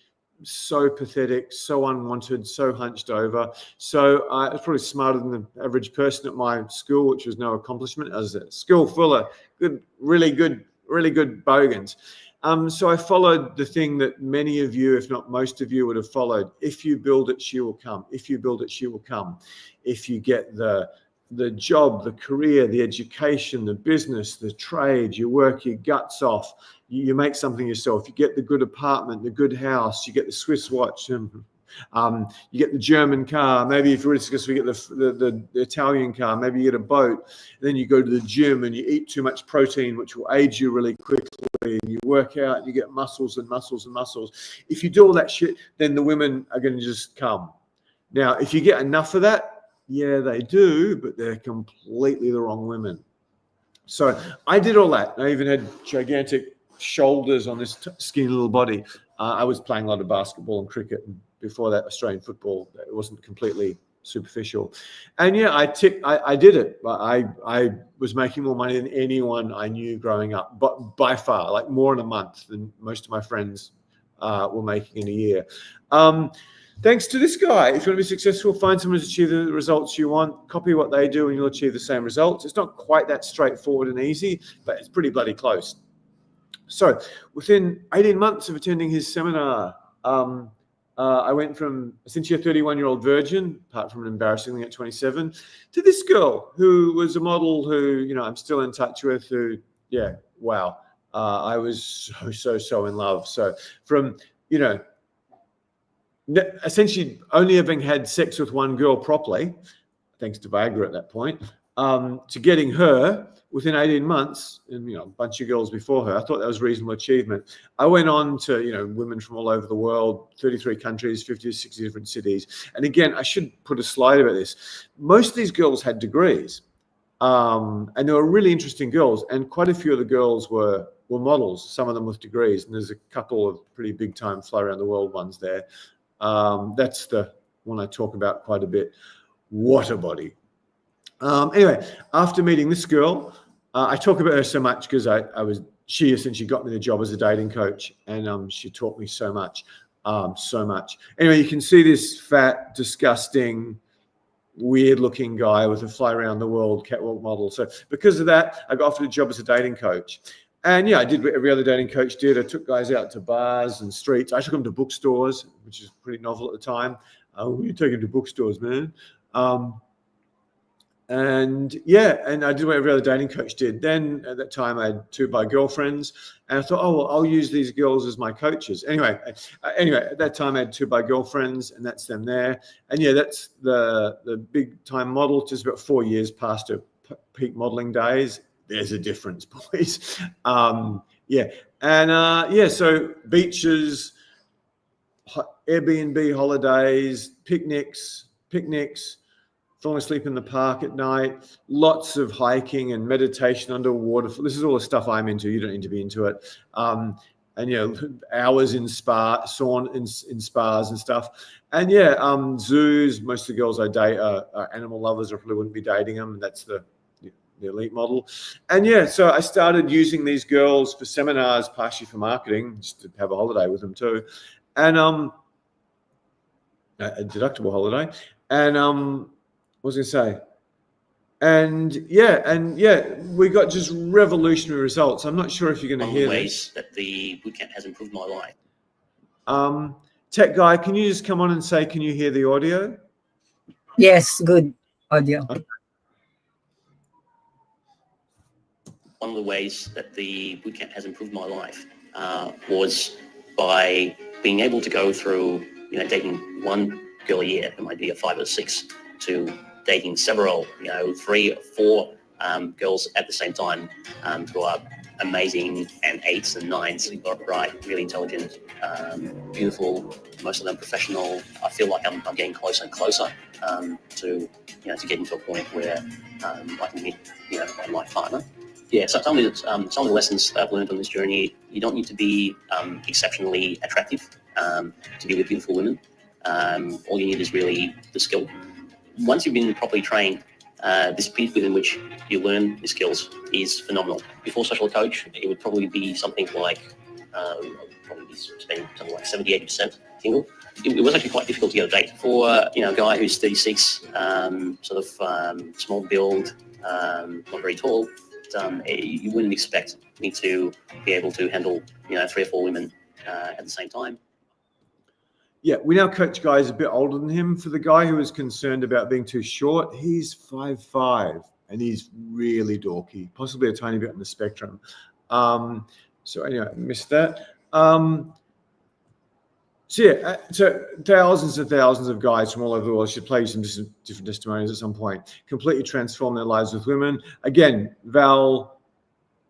so pathetic, so unwanted, so hunched over. So I was probably smarter than the average person at my school, which was no accomplishment. I was a school full of really good bogans. So I followed the thing that many of you, if not most of you, would have followed. If you build it, she will come. If you build it, she will come. If you get the job, the career, the education, the business, the trade, you work your guts off, you make something yourself, you get the good apartment, the good house, you get the Swiss watch, you get the German car, maybe if you're really successful, you get the Italian car, maybe you get a boat, then you go to the gym and you eat too much protein, which will age you really quickly, and you work out and you get muscles and muscles and muscles. If you do all that shit, then the women are going to just come. Now, if you get enough of that, yeah, they do, but they're completely the wrong women. So I did all that. I even had gigantic shoulders on this skinny little body. I was playing a lot of basketball and cricket, and before that, Australian football. It wasn't completely superficial. And yeah, I did it. I was making more money than anyone I knew growing up, but by far, like more in a month than most of my friends were making in a year. Thanks to this guy. If you want to be successful, find someone to achieve the results you want, copy what they do, and you'll achieve the same results. It's not quite that straightforward and easy, but it's pretty bloody close. So within 18 months of attending his seminar, I went from essentially a 31-year-old virgin, apart from an embarrassing thing at 27, to this girl who was a model who, I'm still in touch with, who, yeah, wow. I was so in love. So from, essentially only having had sex with one girl properly, thanks to Viagra at that point, to getting her within 18 months, and a bunch of girls before her. I thought that was a reasonable achievement. I went on to women from all over the world, 33 countries, 50 to 60 different cities. And again, I should put a slide about this. Most of these girls had degrees, and they were really interesting girls, and quite a few of the girls were models, some of them with degrees, and there's a couple of pretty big time fly around the world ones there. That's the one I talk about quite a bit. What a body. Anyway, after meeting this girl, I talk about her so much because she essentially got me the job as a dating coach, and she taught me so much. Anyway, you can see this fat, disgusting, weird-looking guy with a fly around the world catwalk model. So because of that, I got offered a job as a dating coach. And yeah, I did what every other dating coach did. I took guys out to bars and streets. I took them to bookstores, which is pretty novel at the time. You take them to bookstores, man. And I did what every other dating coach did. Then at that time, I had 2 by girlfriends, and I thought, oh, well, I'll use these girls as my coaches. Anyway, at that time, I had 2 by girlfriends, and that's them there. And yeah, that's the big time model. Just about 4 years past her peak modeling days. There's a difference, boys. So beaches, Airbnb holidays, picnics, falling asleep in the park at night, lots of hiking and meditation underwater. This is all the stuff I'm into. You don't need to be into it. And, you know, hours in sauna in spas and stuff. And yeah, zoos. Most of the girls I date are animal lovers, or probably wouldn't be dating them. That's the elite model. And yeah, so I started using these girls for seminars, partially for marketing, just to have a holiday with them too. And a deductible holiday. And what was I going to say? And yeah, we got just revolutionary results. I'm not sure if you're going to hear ways that the bootcamp has improved my life. Tech guy, can you just come on and say, can you hear the audio? Yes, good audio. Okay. One of the ways that the bootcamp has improved my life was by being able to go through, you know, dating one girl a year, it might be a 5 or 6, to dating several, you know, 3 or 4 girls at the same time, who are amazing, and 8s and 9s, you got it right, really intelligent, beautiful, most of them professional. I feel like I'm getting closer and closer to, you know, to getting to a point where I can meet, you know, my life partner. Yeah, so tell me that some of the lessons that I've learned on this journey: you don't need to be exceptionally attractive to be with beautiful women. All you need is really the skill. Once you've been properly trained, the speed within which you learn the skills is phenomenal. Before social coach, it would probably be something like spending something like 70-80% single. It was actually quite difficult to get a date for, you know, a guy who's 36, sort of small build, not very tall. You wouldn't expect me to be able to handle, you know, 3 or 4 women at the same time. Yeah, we now coach guys a bit older than him. For the guy who was concerned about being too short, he's 5'5", and he's really dorky, possibly a tiny bit on the spectrum. So anyway, missed that. So yeah, so thousands and thousands of guys from all over the world, should play some different testimonials at some point, completely transform their lives with women. Again, Val,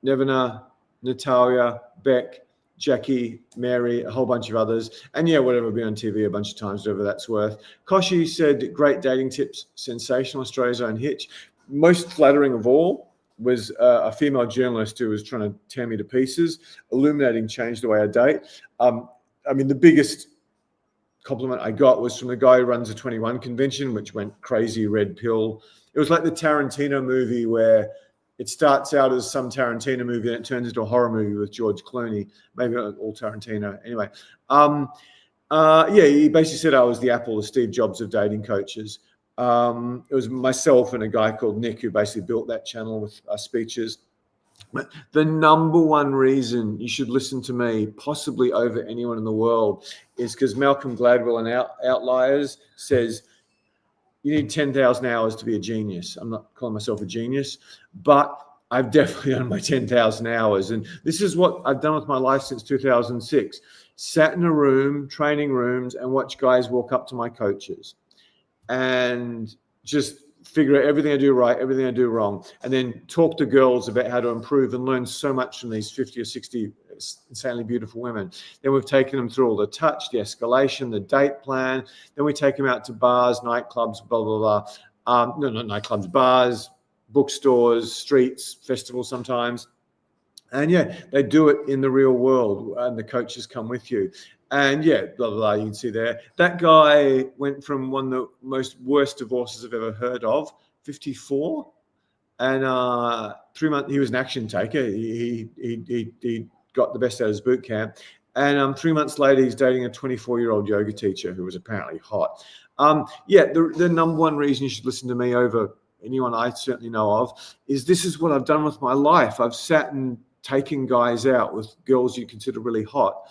Nevena, Natalia, Beck, Jackie, Mary, a whole bunch of others. And yeah, whatever, been on TV a bunch of times, whatever that's worth. Koshi said, great dating tips, sensational, Australia's own Hitch. Most flattering of all was a female journalist who was trying to tear me to pieces. Illuminating changed the way I date. I mean, the biggest compliment I got was from the guy who runs a 21 convention, which went crazy, red pill. It was like the Tarantino movie where it starts out as some Tarantino movie and it turns into a horror movie with George Clooney. Maybe not all Tarantino. Anyway, yeah, he basically said I was the Apple, the Steve Jobs of dating coaches. It was myself and a guy called Nick who basically built that channel with our speeches. The number one reason you should listen to me, possibly over anyone in the world, is because Malcolm Gladwell in Outliers says you need 10,000 hours to be a genius. I'm not calling myself a genius, but I've definitely done my 10,000 hours. And this is what I've done with my life since 2006. Sat in a room, training rooms, and watched guys walk up to my coaches and just figure out everything I do right, everything I do wrong, and then talk to girls about how to improve and learn so much from these 50 or 60 insanely beautiful women. Then we've taken them through all the touch, the escalation, the date plan. Then we take them out to bars, nightclubs, blah, blah, blah. No, not nightclubs, bars, bookstores, streets, festivals sometimes. And yeah, they do it in the real world, and the coaches come with you. And yeah, blah, blah, blah, you can see there. That guy went from one of the most worst divorces I've ever heard of, 54. And 3 months, he was an action taker. He got the best out of his boot camp. And 3 months later, he's dating a 24-year-old yoga teacher who was apparently hot. Yeah, the number one reason you should listen to me over anyone I certainly know of is this is what I've done with my life. I've sat and taken guys out with girls you consider really hot.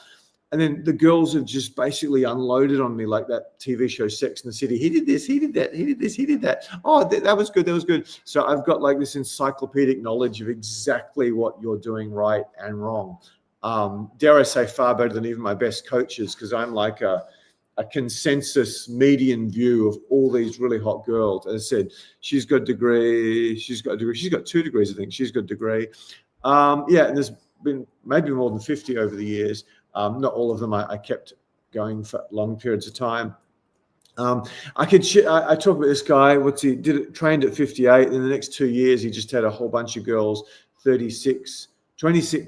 And then the girls have just basically unloaded on me like that TV show Sex and the City. He did this, he did that, he did this, he did that. Oh, that was good, that was good. So I've got like this encyclopedic knowledge of exactly what you're doing right and wrong. Dare I say far better than even my best coaches, because I'm like a consensus median view of all these really hot girls. As I said, she's got a degree, she's got 2 degrees, I think. She's got a degree. Yeah, and there's been maybe more than 50 over the years. Not all of them I kept going for long periods of time. I talk about this guy. Trained at 58. In the next 2 years, he just had a whole bunch of girls, 26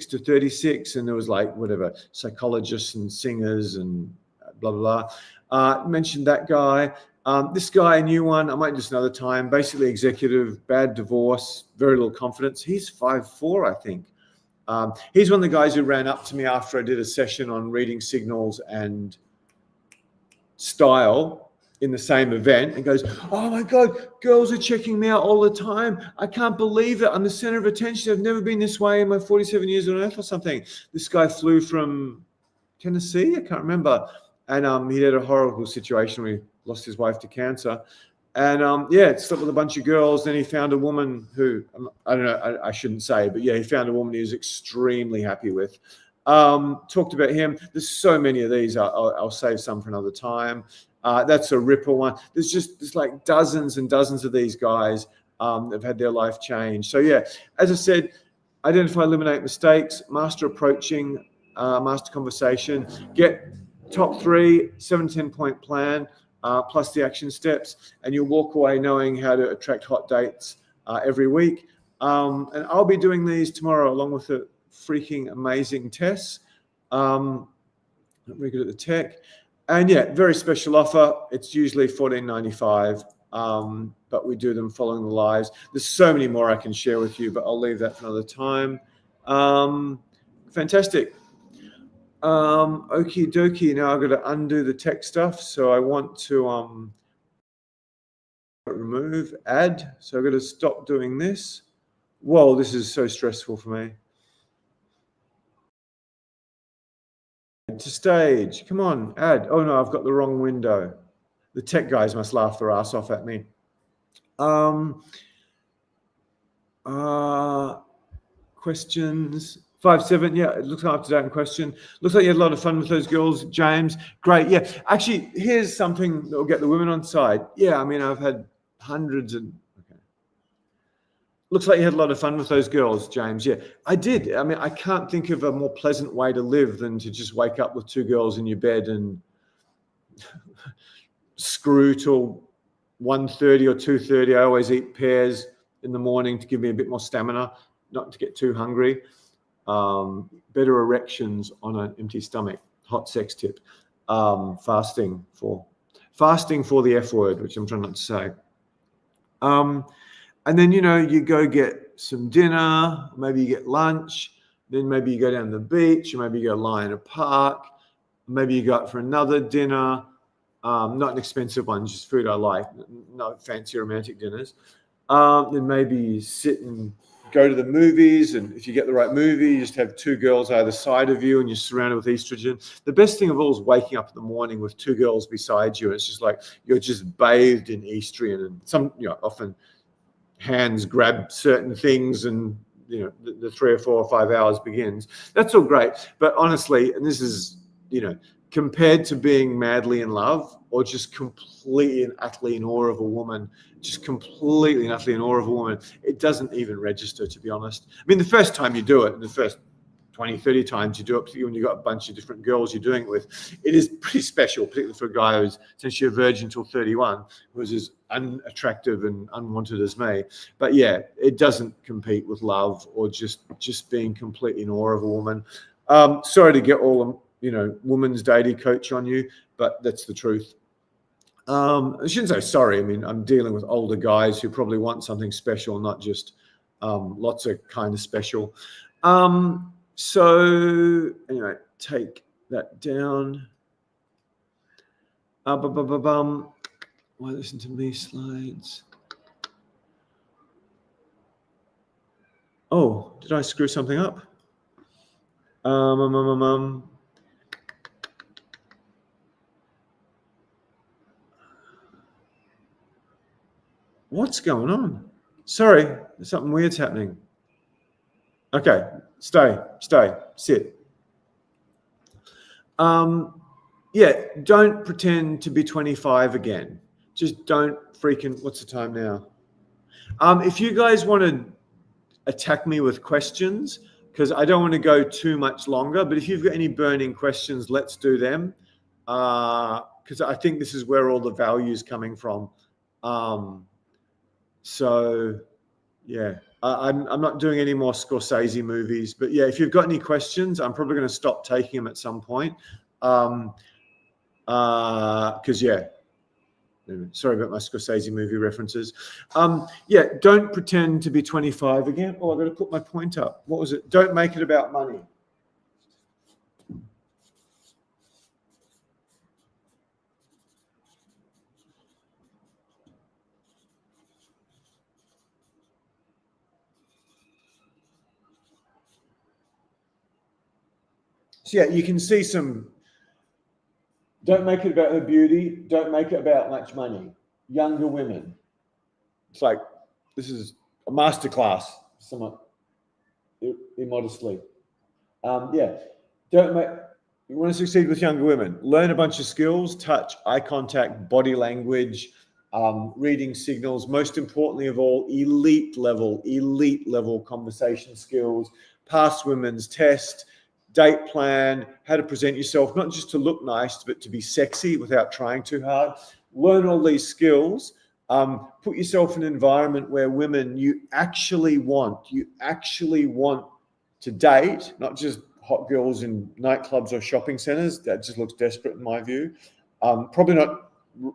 to 36, and there was like whatever psychologists and singers and blah blah blah. Mentioned that guy. This guy, a new one. I might do this another time. Basically, executive, bad divorce, very little confidence. He's 5'4", I think. He's one of the guys who ran up to me after I did a session on reading signals and style in the same event and goes, "Oh my God, girls are checking me out all the time. I can't believe it. I'm the center of attention. I've never been this way in my 47 years on earth," or something. This guy flew from Tennessee, I can't remember. And he had a horrible situation where he lost his wife to cancer. And slept with a bunch of girls. Then he found a woman who, I don't know, I shouldn't say, but yeah, he found a woman he was extremely happy with. Talked about him. There's so many of these. I'll save some for another time. That's a ripper one. There's like dozens and dozens of these guys that have had their life changed. So yeah, as I said, identify, eliminate mistakes, master approaching, master conversation, get top 3, 7 to 10 point plan, plus the action steps, and you'll walk away knowing how to attract hot dates every week. And I'll be doing these tomorrow along with the freaking amazing Tess. Not very good at the tech. And yeah, very special offer. It's usually $14.95, but we do them following the lives. There's so many more I can share with you, but I'll leave that for another time. Fantastic. Okie dokie. Now I've got to undo the tech stuff. So I want to remove, add. So I've got to stop doing this. Whoa, this is so stressful for me. To stage. Come on, add. Oh no, I've got the wrong window. The tech guys must laugh their ass off at me. Questions. 5-7. Yeah, it looks like up to date question. Looks like you had a lot of fun with those girls, James. Great. Yeah. Actually, here's something that will get the women on side. Yeah, I mean, I've had hundreds and looks like you had a lot of fun with those girls, James. Yeah, I did. I mean, I can't think of a more pleasant way to live than to just wake up with 2 girls in your bed and screw till 1:30 or 2:30. I always eat pears in the morning to give me a bit more stamina, not to get too hungry. Better erections on an empty stomach. Hot sex tip. Fasting for the F word, which I'm trying not to say. And then, you go get some dinner, maybe you get lunch, then maybe you go down to the beach, or maybe you go lie in a park, maybe you go out for another dinner, not an expensive one, just food I like, no fancy romantic dinners. Then maybe you sit and go to the movies, and if you get the right movie, you just have 2 girls either side of you and you're surrounded with estrogen. The best thing of all is waking up in the morning with 2 girls beside you. It's just like you're just bathed in estrogen, and some, often hands grab certain things, and the 3 or 4 or 5 hours begins. That's all great, but honestly, and this is compared to being madly in love or just completely and utterly in awe of a woman, it doesn't even register, to be honest. I mean, the first time you do it, the first 20, 30 times you do it, particularly when you've got a bunch of different girls you're doing it with, it is pretty special, particularly for a guy who's essentially a virgin until 31, who's as unattractive and unwanted as me. But yeah, it doesn't compete with love or just being completely in awe of a woman. Sorry to get all, woman's dating coach on you, but that's the truth. I shouldn't say sorry. I mean, I'm dealing with older guys who probably want something special, not just lots of kind of special. So anyway, take that down. Why listen to me slides? Oh, did I screw something up? What's going on? Sorry, something weird's happening. Okay, stay, sit. Yeah, don't pretend to be 25 again. Just don't freaking, what's the time now? If you guys want to attack me with questions, because I don't want to go too much longer, but if you've got any burning questions, let's do them. because I think this is where all the value is coming from. So yeah, I'm not doing any more Scorsese movies, but yeah, if you've got any questions, I'm probably going to stop taking them at some point. Because yeah, sorry about my Scorsese movie references. Yeah, don't pretend to be 25 again. Oh, I've got to put my point up. What was it? Don't make it about money. So yeah, you can see some. Don't make it about her beauty. Don't make it about much money. Younger women. It's like, this is a masterclass, somewhat immodestly. Yeah, don't make. You want to succeed with younger women. Learn a bunch of skills: touch, eye contact, body language, reading signals. Most importantly of all, elite level conversation skills. Pass women's test. Date plan, how to present yourself, not just to look nice, but to be sexy without trying too hard. Learn all these skills. Put yourself in an environment where women you actually want to date, not just hot girls in nightclubs or shopping centers. That just looks desperate in my view. Probably not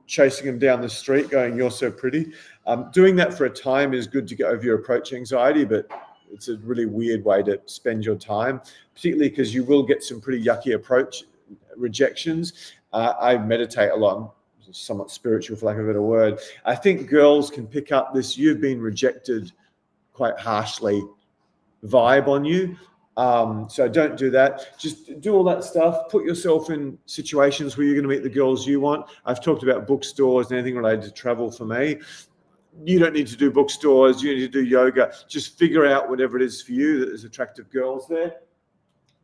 chasing them down the street going, "You're so pretty." Doing that for a time is good to get over your approach anxiety, but it's a really weird way to spend your time, particularly because you will get some pretty yucky approach rejections. I meditate a lot. I'm somewhat spiritual, for lack of a better word. I think girls can pick up this "you've been rejected quite harshly" vibe on you. So don't do that. Just do all that stuff. Put yourself in situations where you're going to meet the girls you want. I've talked about bookstores and anything related to travel for me. You don't need to do bookstores. You need to do yoga. Just figure out whatever it is for you that is attractive girls there.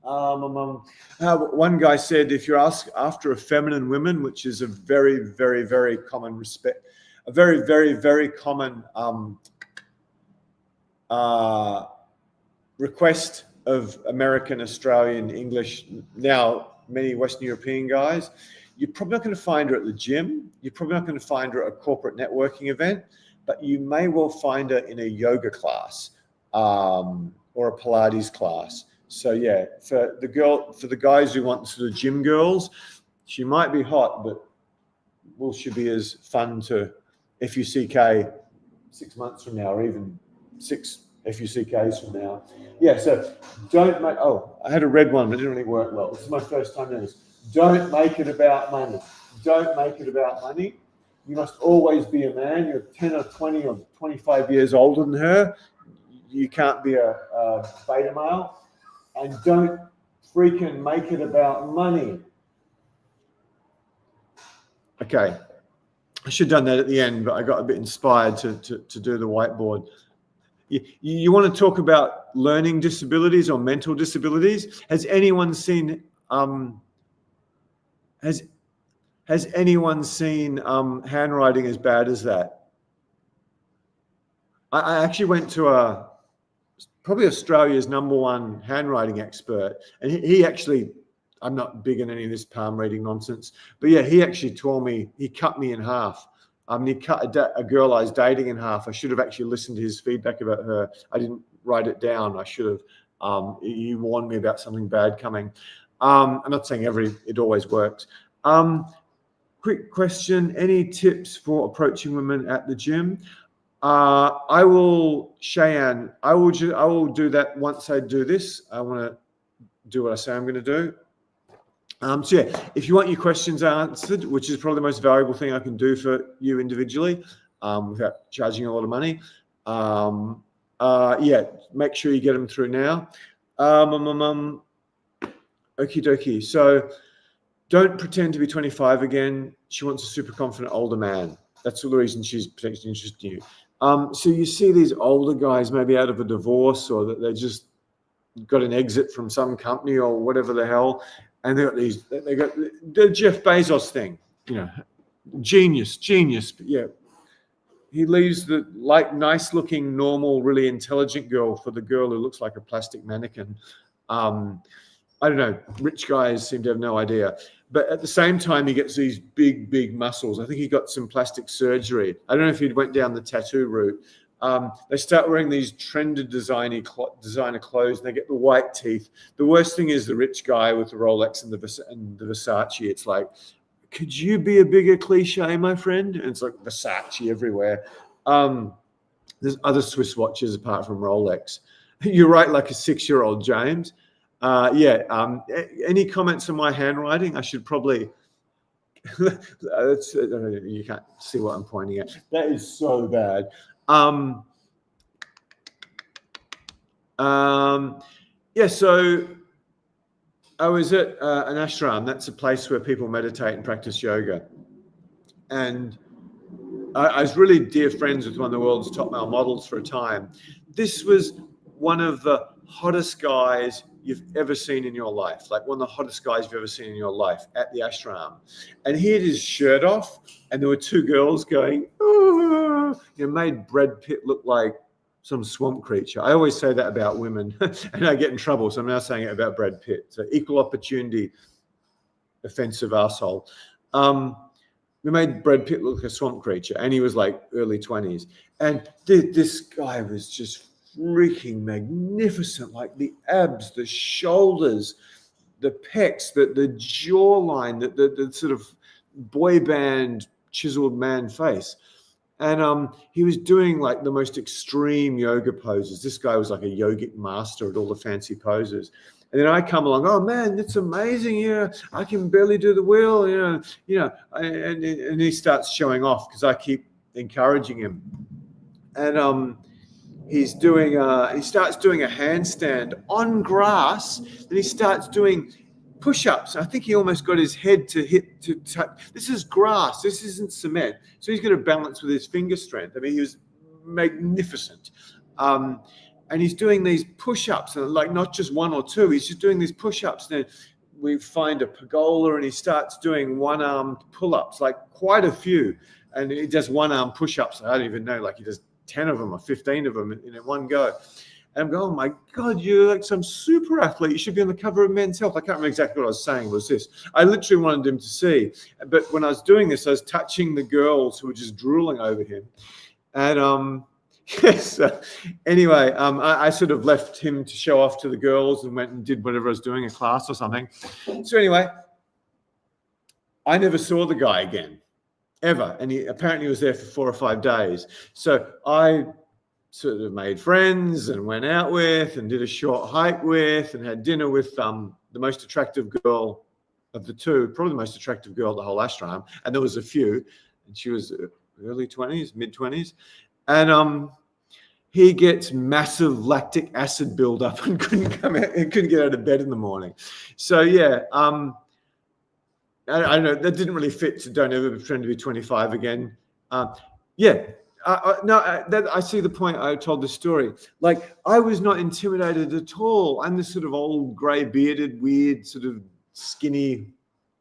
One guy said, if you're after a feminine woman, which is a very, very, very common common request of American, Australian, English, now many Western European guys, you're probably not going to find her at the gym. You're probably not going to find her at a corporate networking event, but you may well find her in a yoga class or a Pilates class. So yeah, for the guys who want sort of gym girls, she might be hot, but will she be as fun to FUCK 6 months from now, or even 6 FUCKs from now? Yeah, so don't make, I had a red one, but it didn't really work well. This is my first time doing this. Don't make it about money. Don't make it about money. You must always be a man. You're 10 or 20 or 25 years older than her. You can't be a beta male. And don't freaking make it about money. Okay. I should have done that at the end, but I got a bit inspired to do the whiteboard. You want to talk about learning disabilities or mental disabilities? Has anyone seen handwriting as bad as that? I actually went to probably Australia's #1 handwriting expert, and he actually, I'm not big on any of this palm reading nonsense, but yeah, he actually told me, he cut me in half. He cut a girl I was dating in half. I should have actually listened to his feedback about her. I didn't write it down. I should have. He warned me about something bad coming. I'm not saying it always works. Quick question: any tips for approaching women at the gym? Cheyenne, I will do that once I do this. I want to do what I say I'm going to do. So yeah, if you want your questions answered, which is probably the most valuable thing I can do for you individually, without charging a lot of money, yeah, make sure you get them through now. Okie dokie. So don't pretend to be 25 again. She wants a super confident older man. That's the reason she's potentially interested in you. So you see these older guys maybe out of a divorce, or that they just got an exit from some company or whatever the hell, and they got the Jeff Bezos thing, genius. But yeah, he leaves the nice looking, normal, really intelligent girl for the girl who looks like a plastic mannequin. I don't know, rich guys seem to have no idea. But at the same time, he gets these big muscles. I think he got some plastic surgery. I don't know if he went down the tattoo route. They start wearing these trended designer clothes, and they get the white teeth. The worst thing is the rich guy with the Rolex and the Versace. It's like, could you be a bigger cliche, my friend? And it's like Versace everywhere. There's other Swiss watches apart from Rolex. You're right, like a 6-year-old, James. Any comments on my handwriting? I should probably. You can't see what I'm pointing at. That is so bad. So I was at an ashram. That's a place where people meditate and practice yoga. And I was really dear friends with one of the world's top male models for a time. This was one of the hottest guys you've ever seen in your life, like one of the hottest guys you've ever seen in your life at the ashram. And he had his shirt off, and there were two girls going, "Ooh," made Brad Pitt look like some swamp creature. I always say that about women, and I get in trouble, so I'm now saying it about Brad Pitt. So equal opportunity, offensive asshole. We made Brad Pitt look like a swamp creature, and he was like early 20s. And this guy was just freaking magnificent, like the abs, the shoulders, the pecs, the jawline, the sort of boy band chiseled man face. And he was doing like the most extreme yoga poses. This guy was like a yogic master at all the fancy poses. And then I come along, oh man, it's amazing. I can barely do the wheel, and he starts showing off because I keep encouraging him. And he starts doing a handstand on grass. Then he starts doing push-ups. I think he almost got his head to touch. This is grass. This isn't cement. So he's going to balance with his finger strength. I mean, he was magnificent. And he's doing these push-ups, and like not just one or two. He's just doing these push-ups. Then we find a pergola, and he starts doing one-armed pull-ups, like quite a few. And he does one-arm push-ups. I don't even know, like he does 10 of them or 15 of them in one go. And I'm going, oh my God, you're like some super athlete. You should be on the cover of Men's Health. I can't remember exactly what I was saying was this. I literally wanted him to see. But when I was doing this, I was touching the girls who were just drooling over him. And anyway, I sort of left him to show off to the girls and went and did whatever I was doing, a class or something. So anyway, I never saw the guy again, ever. And he apparently was there for 4 or 5 days. So I sort of made friends and went out with and did a short hike with and had dinner with the most attractive girl of the two, probably the most attractive girl at the whole ashram. And there was a few, and she was early 20s, mid 20s. And he gets massive lactic acid buildup and couldn't get out of bed in the morning. So yeah, I don't know, that didn't really fit to don't ever pretend to be 25 again. I see the point. I told the story. Like, I was not intimidated at all. I'm this sort of old, grey bearded, weird, sort of skinny,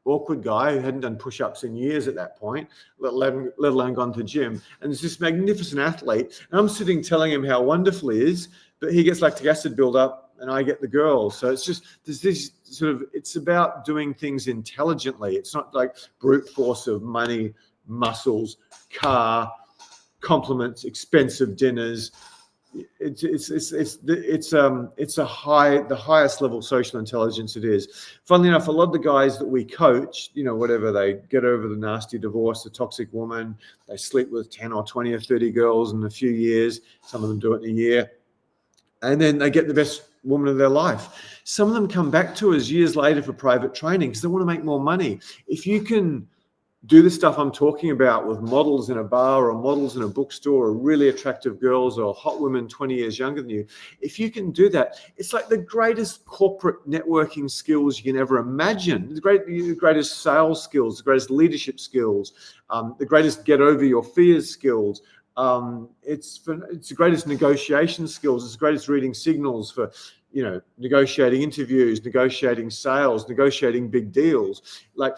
awkward guy who hadn't done push-ups in years at that point, let alone gone to the gym. And there's this magnificent athlete, and I'm sitting telling him how wonderful he is, but he gets lactic acid buildup, and I get the girls. So it's just, there's this sort of, it's about doing things intelligently. It's not like brute force of money, muscles, car, compliments, expensive dinners. It's the highest level of social intelligence it is. Funnily enough, a lot of the guys that we coach, whatever, they get over the nasty divorce, the toxic woman, they sleep with 10 or 20 or 30 girls in a few years. Some of them do it in a year. And then they get the best woman of their life. Some of them come back to us years later for private training because they want to make more money. If you can do the stuff I'm talking about with models in a bar or models in a bookstore or really attractive girls or hot women 20 years younger than you, if you can do that, it's like the greatest corporate networking skills you can ever imagine, the greatest sales skills, the greatest leadership skills, the greatest get over your fears skills. It's the greatest negotiation skills. It's the greatest reading signals for, negotiating interviews, negotiating sales, negotiating big deals. Like,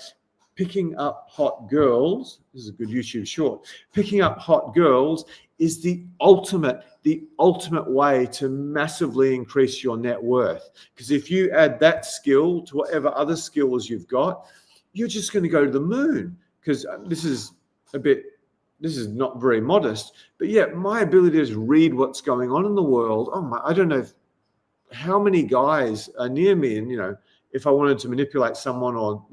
picking up hot girls, this is a good YouTube short, picking up hot girls is the ultimate way to massively increase your net worth. Because if you add that skill to whatever other skills you've got, you're just going to go to the moon. Because this is not very modest, but yeah, my ability to read what's going on in the world. I don't know how many guys are near me, and if I wanted to manipulate someone or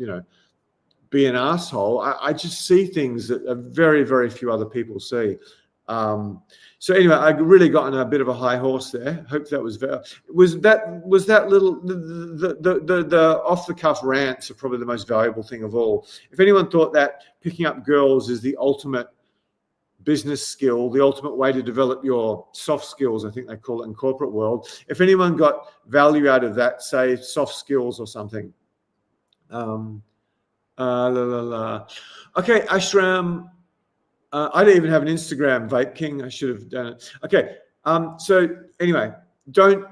be an asshole, I just see things that very, very few other people see. So anyway, I really got on a bit of a high horse there. Hope that was that little the off the cuff rants are probably the most valuable thing of all. If anyone thought that picking up girls is the ultimate business skill, the ultimate way to develop your soft skills, I think they call it in corporate world. If anyone got value out of that, say soft skills or something. Okay, Ashram. I don't even have an Instagram, Vape King. I should have done it. Okay. So anyway, don't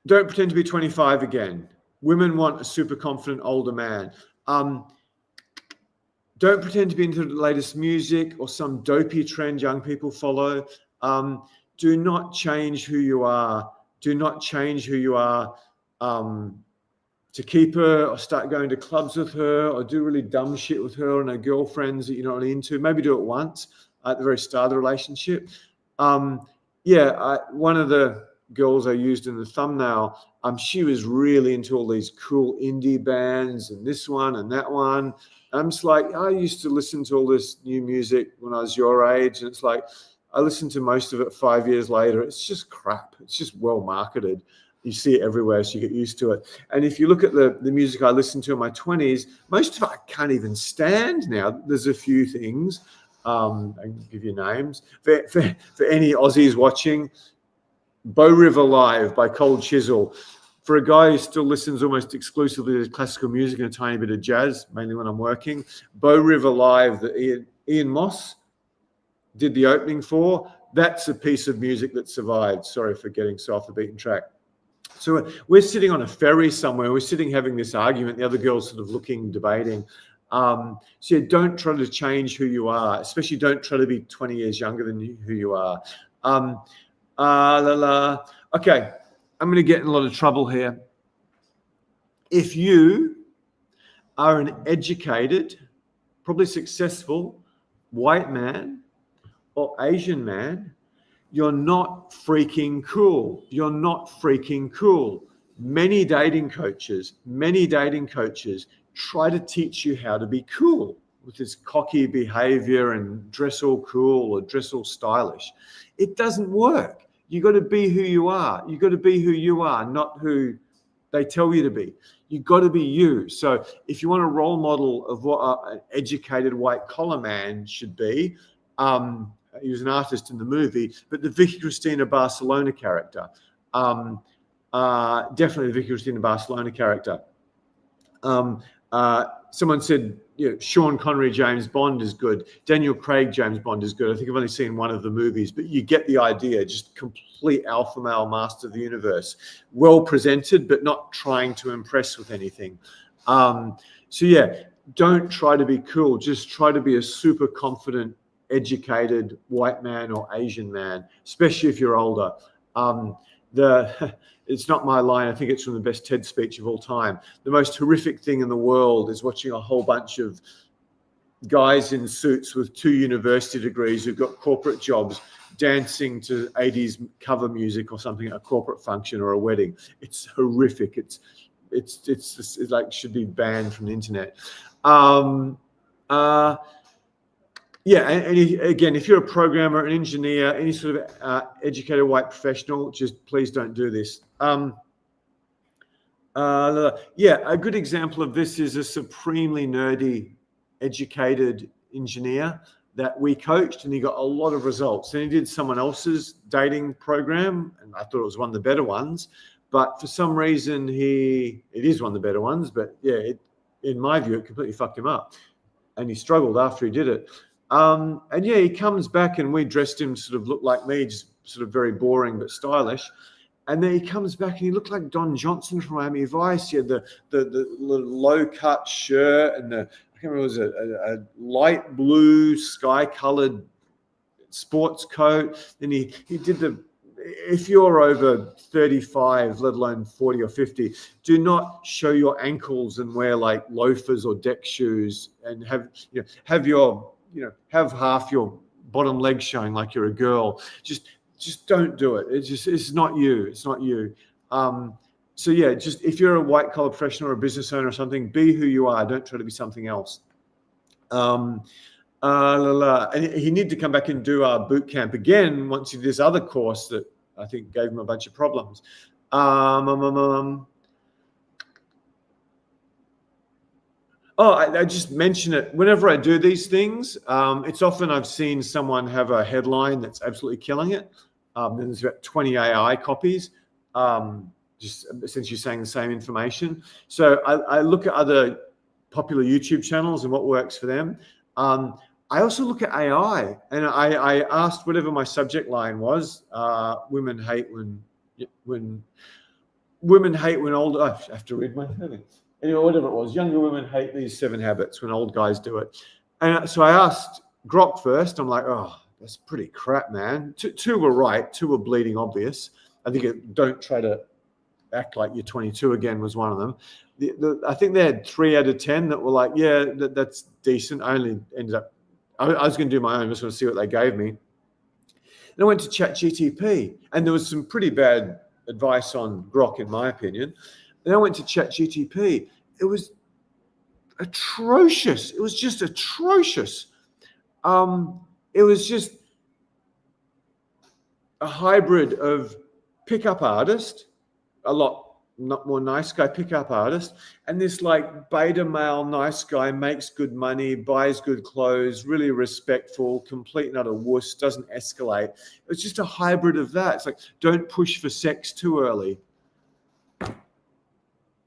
pretend to be 25 again. Women want a super confident older man. Don't pretend to be into the latest music or some dopey trend young people follow. Do not change who you are. Do not change who you are to keep her, or start going to clubs with her, or do really dumb shit with her and her girlfriends that you're not really into. Maybe do it once at the very start of the relationship. One of the girls I used in the thumbnail, she was really into all these cool indie bands and this one and that one. I'm just like, I used to listen to all this new music when I was your age, and it's like I listened to most of it 5 years later. It's just crap. It's just well marketed. You see it everywhere, so you get used to it. And if you look at the music I listened to in my 20s, most of it I can't even stand now. There's a few things. I can give you names. For any Aussies watching, Bow River Live by Cold Chisel. For a guy who still listens almost exclusively to classical music and a tiny bit of jazz, mainly when I'm working, Bow River Live that Ian Moss did the opening for, that's a piece of music that survived. Sorry for getting so off the beaten track. So we're sitting on a ferry somewhere. We're sitting having this argument. The other girl's sort of looking, debating. So yeah, don't try to change who you are, especially don't try to be 20 years younger than who you are. Okay, I'm going to get in a lot of trouble here. If you are an educated, probably successful white man or Asian man, you're not freaking cool. You're not freaking cool. Many dating coaches try to teach you how to be cool with this cocky behavior and dress all cool or dress all stylish. It doesn't work. You got to be who you are. You got to be who you are, not who they tell you to be. You got to be you. So if you want a role model of what an educated white collar man should be, he was an artist in the movie, but the Vicky Cristina Barcelona character, definitely the Vicky Cristina Barcelona character. Someone said, Sean Connery James Bond is good. Daniel Craig James Bond is good. I think I've only seen one of the movies, but you get the idea. Just complete alpha male master of the universe. Well presented, but not trying to impress with anything. So yeah, don't try to be cool. Just try to be a super confident, educated white man or Asian man, especially if you're older. It's not my line. I think it's from the best TED speech of all time. The most horrific thing in the world is watching a whole bunch of guys in suits with 2 university degrees who've got corporate jobs dancing to 80s cover music or something at a corporate function or a wedding. It's horrific. It's like should be banned from the internet. Yeah, and again, if you're a programmer, an engineer, any sort of educated white professional, just please don't do this. Yeah, a good example of this is a supremely nerdy, educated engineer that we coached, and he got a lot of results. And he did someone else's dating program, and I thought it was one of the better ones. But for some reason, it is one of the better ones. But yeah, in my view, it completely fucked him up, and he struggled after he did it. And yeah, he comes back and we dressed him to sort of look like me, just sort of very boring but stylish. And then he comes back and he looked like Don Johnson from Miami Vice. He had the low cut shirt and I can't remember, it was a light blue sky colored sports coat. Then he did if you're over 35, let alone 40 or 50, do not show your ankles and wear like loafers or deck shoes and have half your bottom leg showing like you're a girl. Just don't do it. It's not you. It's not you. So yeah, just if you're a white collar professional or a business owner or something, be who you are. Don't try to be something else. And he needed to come back and do our boot camp again once he did this other course that I think gave him a bunch of problems. I just mention it whenever I do these things. It's often I've seen someone have a headline that's absolutely killing it. Then there's about 20 AI copies, just essentially saying the same information. So I look at other popular YouTube channels and what works for them. I also look at AI, and I asked whatever my subject line was. Women hate when old. I have to read my headings. Anyway, whatever it was, younger women hate these 7 habits when old guys do it. And so I asked Grok first. I'm like, oh, that's pretty crap, man. Two were right. 2 were bleeding obvious. I think don't try to act like you're 22 again was one of them. I think they had 3 out of 10 that were like, yeah, that's decent. I only ended up, I was going to do my own, just want to see what they gave me. And I went to ChatGTP, and there was some pretty bad advice on Grok, in my opinion. And I went to ChatGTP. It was atrocious. It was just atrocious. It was just a hybrid of pickup artist, a lot not more nice guy pickup artist, and this like beta male nice guy, makes good money, buys good clothes, really respectful, complete and utter wuss, doesn't escalate. It's just a hybrid of that. It's like, don't push for sex too early.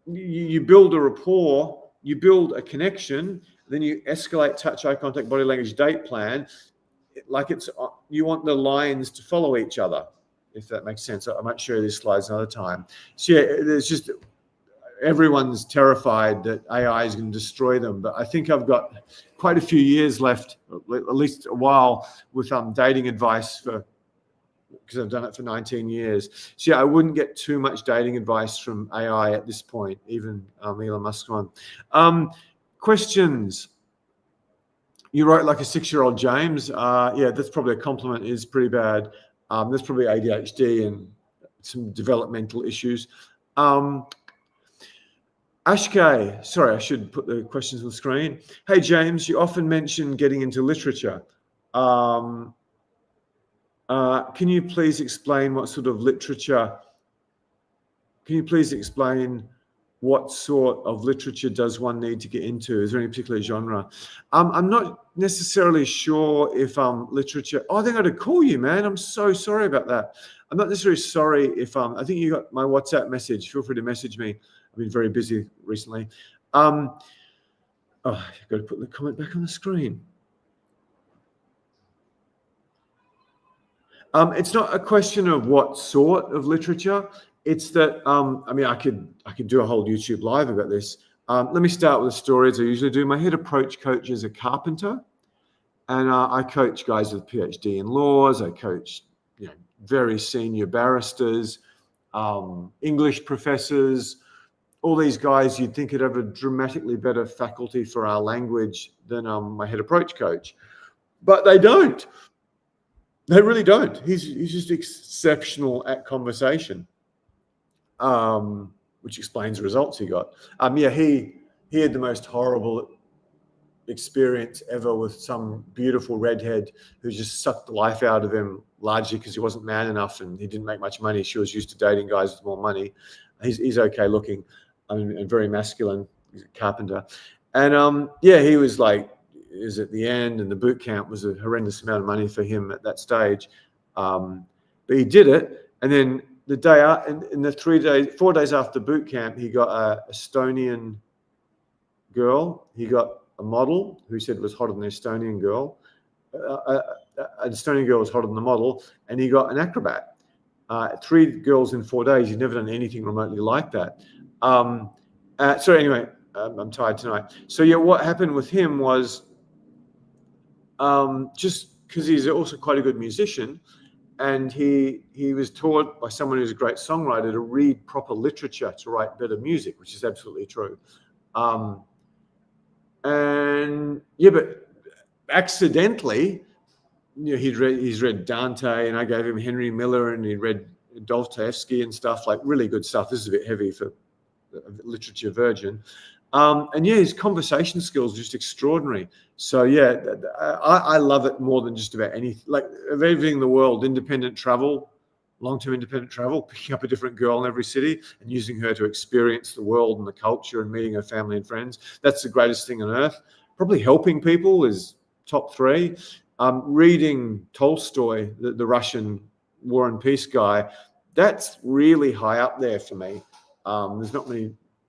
You build a rapport, you build a connection, then you escalate, touch, eye contact, body language, date plan. Like you want the lines to follow each other, if that makes sense. I might show you these slides another time. So yeah, there's just, everyone's terrified that AI is going to destroy them. But I think I've got quite a few years left, at least a while, with dating advice because I've done it for 19 years. So yeah, I wouldn't get too much dating advice from AI at this point, even Elon Musk's one. Questions? You wrote like a 6-year-old James. Yeah, that's probably a compliment. Is pretty bad. There's probably ADHD and some developmental issues. Ashkay, sorry, I should put the questions on the screen. Hey, James, you often mention getting into literature. Can you please explain what sort of literature, can you please explain what sort of literature does one need to get into? Is there any particular genre? I'm not necessarily sure if literature, oh, I think I had to call you, man. I'm so sorry about that. I'm not necessarily sorry if, I think you got my WhatsApp message. Feel free to message me. I've been very busy recently. Oh, I've got to put the comment back on the screen. It's not a question of what sort of literature. It's that, I mean, I could do a whole YouTube live about this. Let me start with the story as I usually do. My head approach coach is a carpenter, and I coach guys with PhD in laws. I coach, very senior barristers, English professors, all these guys you'd think would have a dramatically better faculty for our language than my head approach coach. But they don't. They really don't. He's just exceptional at conversation. Which explains the results he got. Yeah, he had the most horrible experience ever with some beautiful redhead who just sucked the life out of him, largely because he wasn't man enough and he didn't make much money. She was used to dating guys with more money. He's okay looking, and very masculine. He's a carpenter, and yeah, he was like, is at the end, and the boot camp was a horrendous amount of money for him at that stage, but he did it, and then the day in the 4 days after boot camp, he got a Estonian girl. He got a model who said it was hotter than an Estonian girl. An Estonian girl was hotter than the model, and he got an acrobat. 3 girls in 4 days. He's never done anything remotely like that. So anyway, I'm tired tonight. So yeah, what happened with him was just because he's also quite a good musician, and he was taught by someone who's a great songwriter to read proper literature to write better music, which is absolutely true. And yeah, but accidentally, you know, he's read Dante, and I gave him Henry Miller, and he read Dostoevsky and stuff, like really good stuff. This is a bit heavy for a literature virgin. And yeah, his conversation skills are just extraordinary. So yeah, I love it more than just about anything, like of everything in the world. Independent travel, long-term independent travel, picking up a different girl in every city and using her to experience the world and the culture and meeting her family and friends. That's the greatest thing on earth. Probably helping people is top 3. Reading Tolstoy, the Russian War and Peace guy, that's really high up there for me. There's not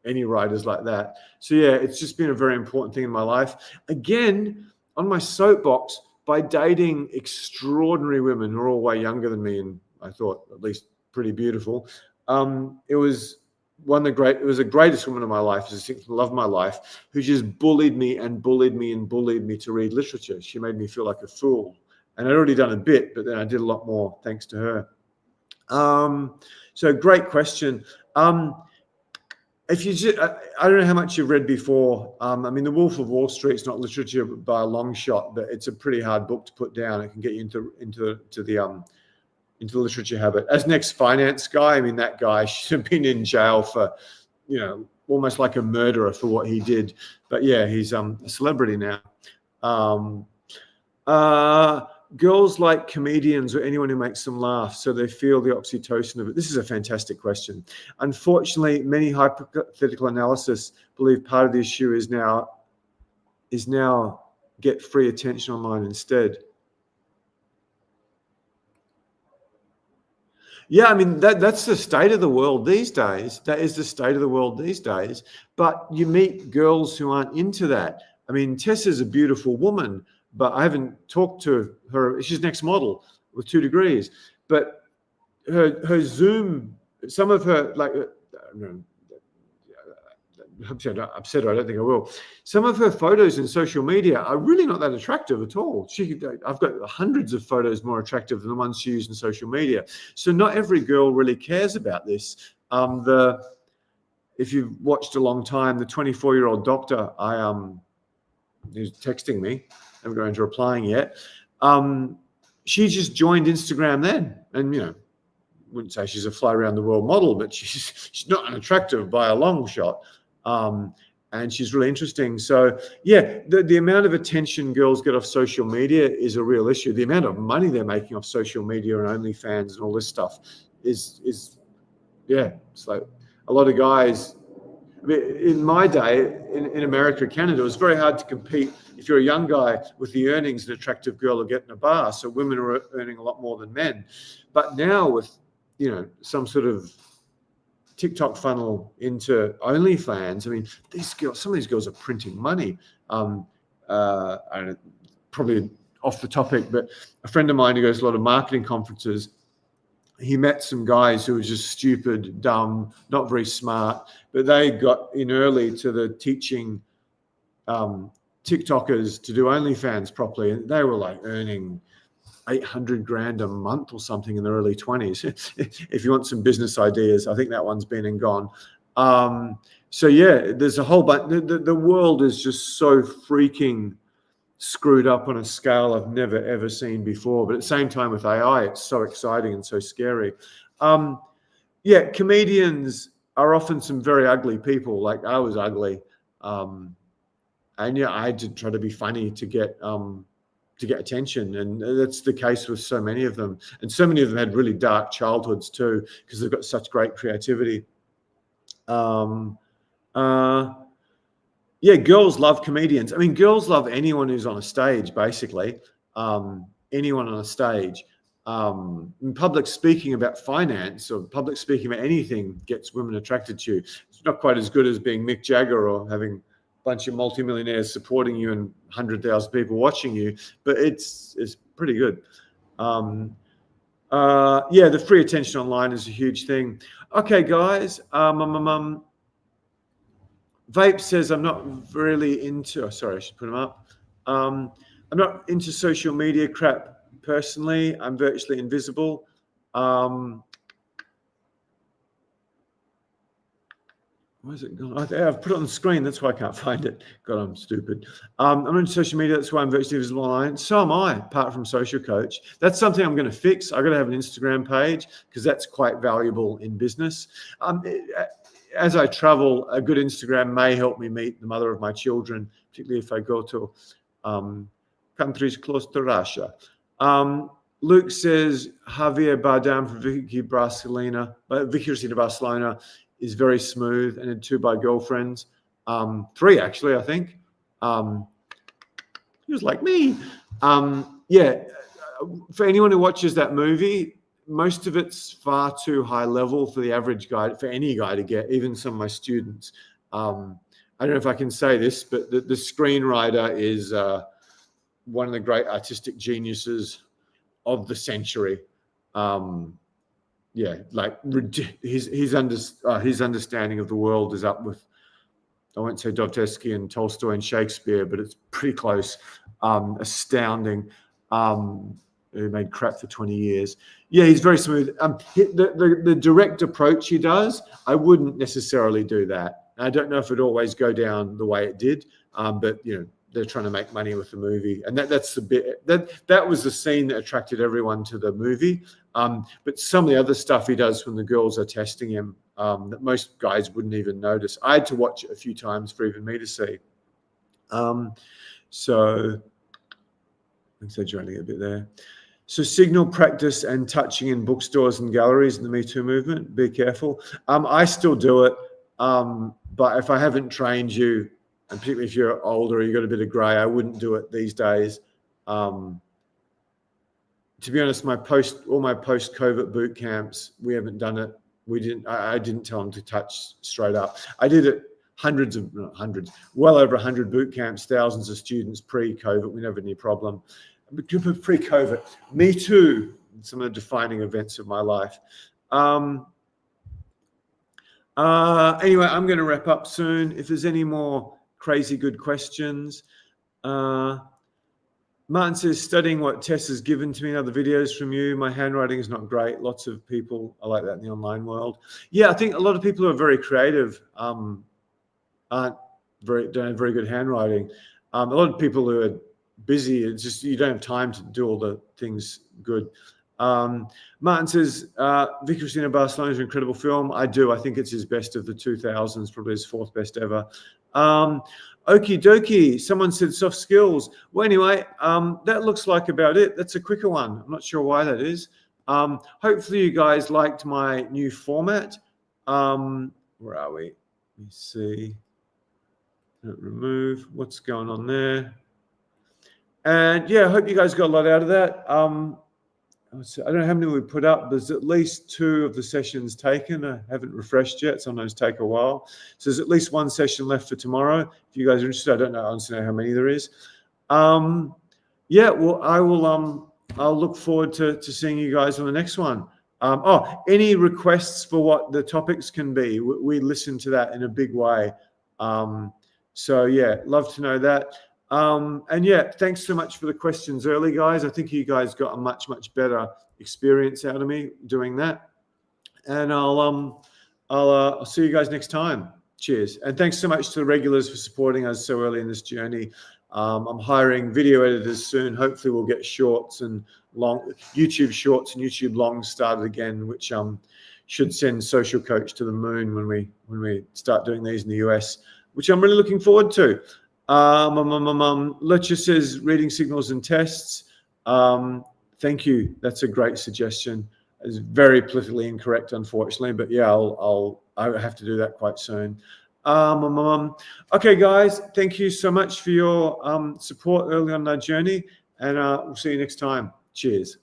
any writers like that. So yeah, it's just been a very important thing in my life. Again, on my soapbox, by dating extraordinary women who are all way younger than me, and I thought at least pretty beautiful. It was the greatest woman of my life, the love of my life, who just bullied me and bullied me and bullied me to read literature. She made me feel like a fool. And I'd already done a bit, but then I did a lot more thanks to her. So great question. If you just, I don't know how much you've read before. I mean, The Wolf of Wall Street is not literature by a long shot, but it's a pretty hard book to put down. It can get you into the literature habit. As an ex-finance guy, I mean, that guy should have been in jail for, you know, almost like a murderer for what he did. But yeah, he's a celebrity now. Girls like comedians or anyone who makes them laugh, so they feel the oxytocin of it. This is a fantastic question. Unfortunately, many hypothetical analysis believe part of the issue is now get free attention online instead. Yeah, I mean, that's the state of the world these days. That is the state of the world these days. But you meet girls who aren't into that. I mean, Tessa's a beautiful woman, but I haven't talked to her. She's next model with 2 degrees. But her Zoom, some of her, like, upset her, I don't think I will. Some of her photos in social media are really not that attractive at all. I've got hundreds of photos more attractive than the ones she used in social media. So not every girl really cares about this. If you've watched a long time, the 24-year-old doctor, who's texting me, I haven't got into replying yet. She just joined Instagram then, and you know, wouldn't say she's a fly around the world model, but she's not unattractive by a long shot. And she's really interesting. So yeah, the amount of attention girls get off social media is a real issue. The amount of money they're making off social media and OnlyFans and all this stuff is yeah, it's like a lot of guys. I mean, in my day, in America, Canada, it was very hard to compete if you're a young guy with the earnings an attractive girl will get in a bar. So women are earning a lot more than men. But now with, you know, some sort of TikTok funnel into OnlyFans, I mean, some of these girls are printing money. I don't, probably off the topic, but a friend of mine who goes to a lot of marketing conferences, he met some guys who were just stupid, dumb, not very smart, but they got in early to the teaching TikTokers to do OnlyFans properly, and they were like earning 800 grand a month or something in their early 20s. If you want some business ideas, I think that one's been and gone. So yeah, there's a whole bunch. The world is just so freaking screwed up on a scale I've never ever seen before. But at the same time with AI, it's so exciting and so scary. Yeah, comedians are often some very ugly people. Like I was ugly, and yeah, I had to try to be funny to get attention, and that's the case with so many of them. And so many of them had really dark childhoods too, because they've got such great creativity. Yeah, girls love comedians. I mean, girls love anyone who's on a stage, basically. Anyone on a stage. Public speaking about finance or public speaking about anything gets women attracted to you. It's not quite as good as being Mick Jagger or having a bunch of multimillionaires supporting you and 100,000 people watching you, but it's pretty good. Yeah, the free attention online is a huge thing. Okay, guys. Vape says, I'm not really into, oh, sorry, I should put them up. I'm not into social media crap personally. I'm virtually invisible. Where's it gone? I've put it on the screen. That's why I can't find it. God, I'm stupid. I'm on social media. That's why I'm virtually invisible online. So am I, apart from social coach. That's something I'm going to fix. I've got to have an Instagram page because that's quite valuable in business. As I travel, a good Instagram may help me meet the mother of my children, particularly if I go to countries close to Russia. Luke says, Javier Bardem from Vicky Barcelona is very smooth, and had 2 by girlfriends. 3, actually, I think. He was like me. Yeah, for anyone who watches that movie, most of it's far too high level for the average guy, for any guy to get, even some of my students. I don't know if I can say this, but the screenwriter is one of the great artistic geniuses of the century. Yeah, like his understanding of the world is up with, I won't say Dostoevsky and Tolstoy and Shakespeare, but it's pretty close. Astounding. Who made crap for 20 years. Yeah, he's very smooth. The direct approach he does, I wouldn't necessarily do that. I don't know if it'd always go down the way it did, but you know, they're trying to make money with the movie, and that's the bit that was the scene that attracted everyone to the movie. But some of the other stuff he does when the girls are testing him, that most guys wouldn't even notice. I had to watch it a few times for even me to see. So I'm exaggerating a bit there. So signal practice and touching in bookstores and galleries in the Me Too movement. Be careful. I still do it, but if I haven't trained you, and particularly if you're older, you've got a bit of grey, I wouldn't do it these days. To be honest, all my post-COVID boot camps, we haven't done it. I didn't tell them to touch straight up. I did it well over 100 boot camps, thousands of students pre-COVID. We never had any problem. Pre-COVID, Me Too, some of the defining events of my life. Anyway, I'm going to wrap up soon. If there's any more crazy good questions. Martin says, studying what Tess has given to me in other videos from you. My handwriting is not great. Lots of people are like that in the online world. Yeah, I think a lot of people who are very creative don't have very good handwriting. A lot of people who are busy, it's just you don't have time to do all the things good. Martin says, Vicky Cristina Barcelona is an incredible film. I do. I think it's his best of the 2000s, probably his 4th best ever. Okie dokie. Someone said soft skills. Well, anyway, that looks like about it. That's a quicker one. I'm not sure why that is. Hopefully you guys liked my new format. Where are we? Let me see. Don't remove. What's going on there? And yeah, I hope you guys got a lot out of that. I don't know how many we put up. There's at least 2 of the sessions taken. I haven't refreshed yet. Sometimes take a while. So there's at least 1 session left for tomorrow. If you guys are interested, I don't know honestly how many there is. Yeah, well, I'll look forward to seeing you guys on the next one. Any requests for what the topics can be? We listen to that in a big way. So yeah, love to know that. And yeah, thanks so much for the questions early, guys. I think you guys got a much better experience out of me doing that. And I'll see you guys next time. Cheers. And thanks so much to the regulars for supporting us so early in this journey. I'm hiring video editors soon. Hopefully we'll get shorts and YouTube shorts and YouTube longs started again, which should send Social Coach to the moon when we start doing these in the US, which I'm really looking forward to. Lecha says reading signals and tests. Thank you. That's a great suggestion. It's very politically incorrect, unfortunately, but yeah, I have to do that quite soon. Okay, guys, thank you so much for your support early on our journey, and we'll see you next time. Cheers.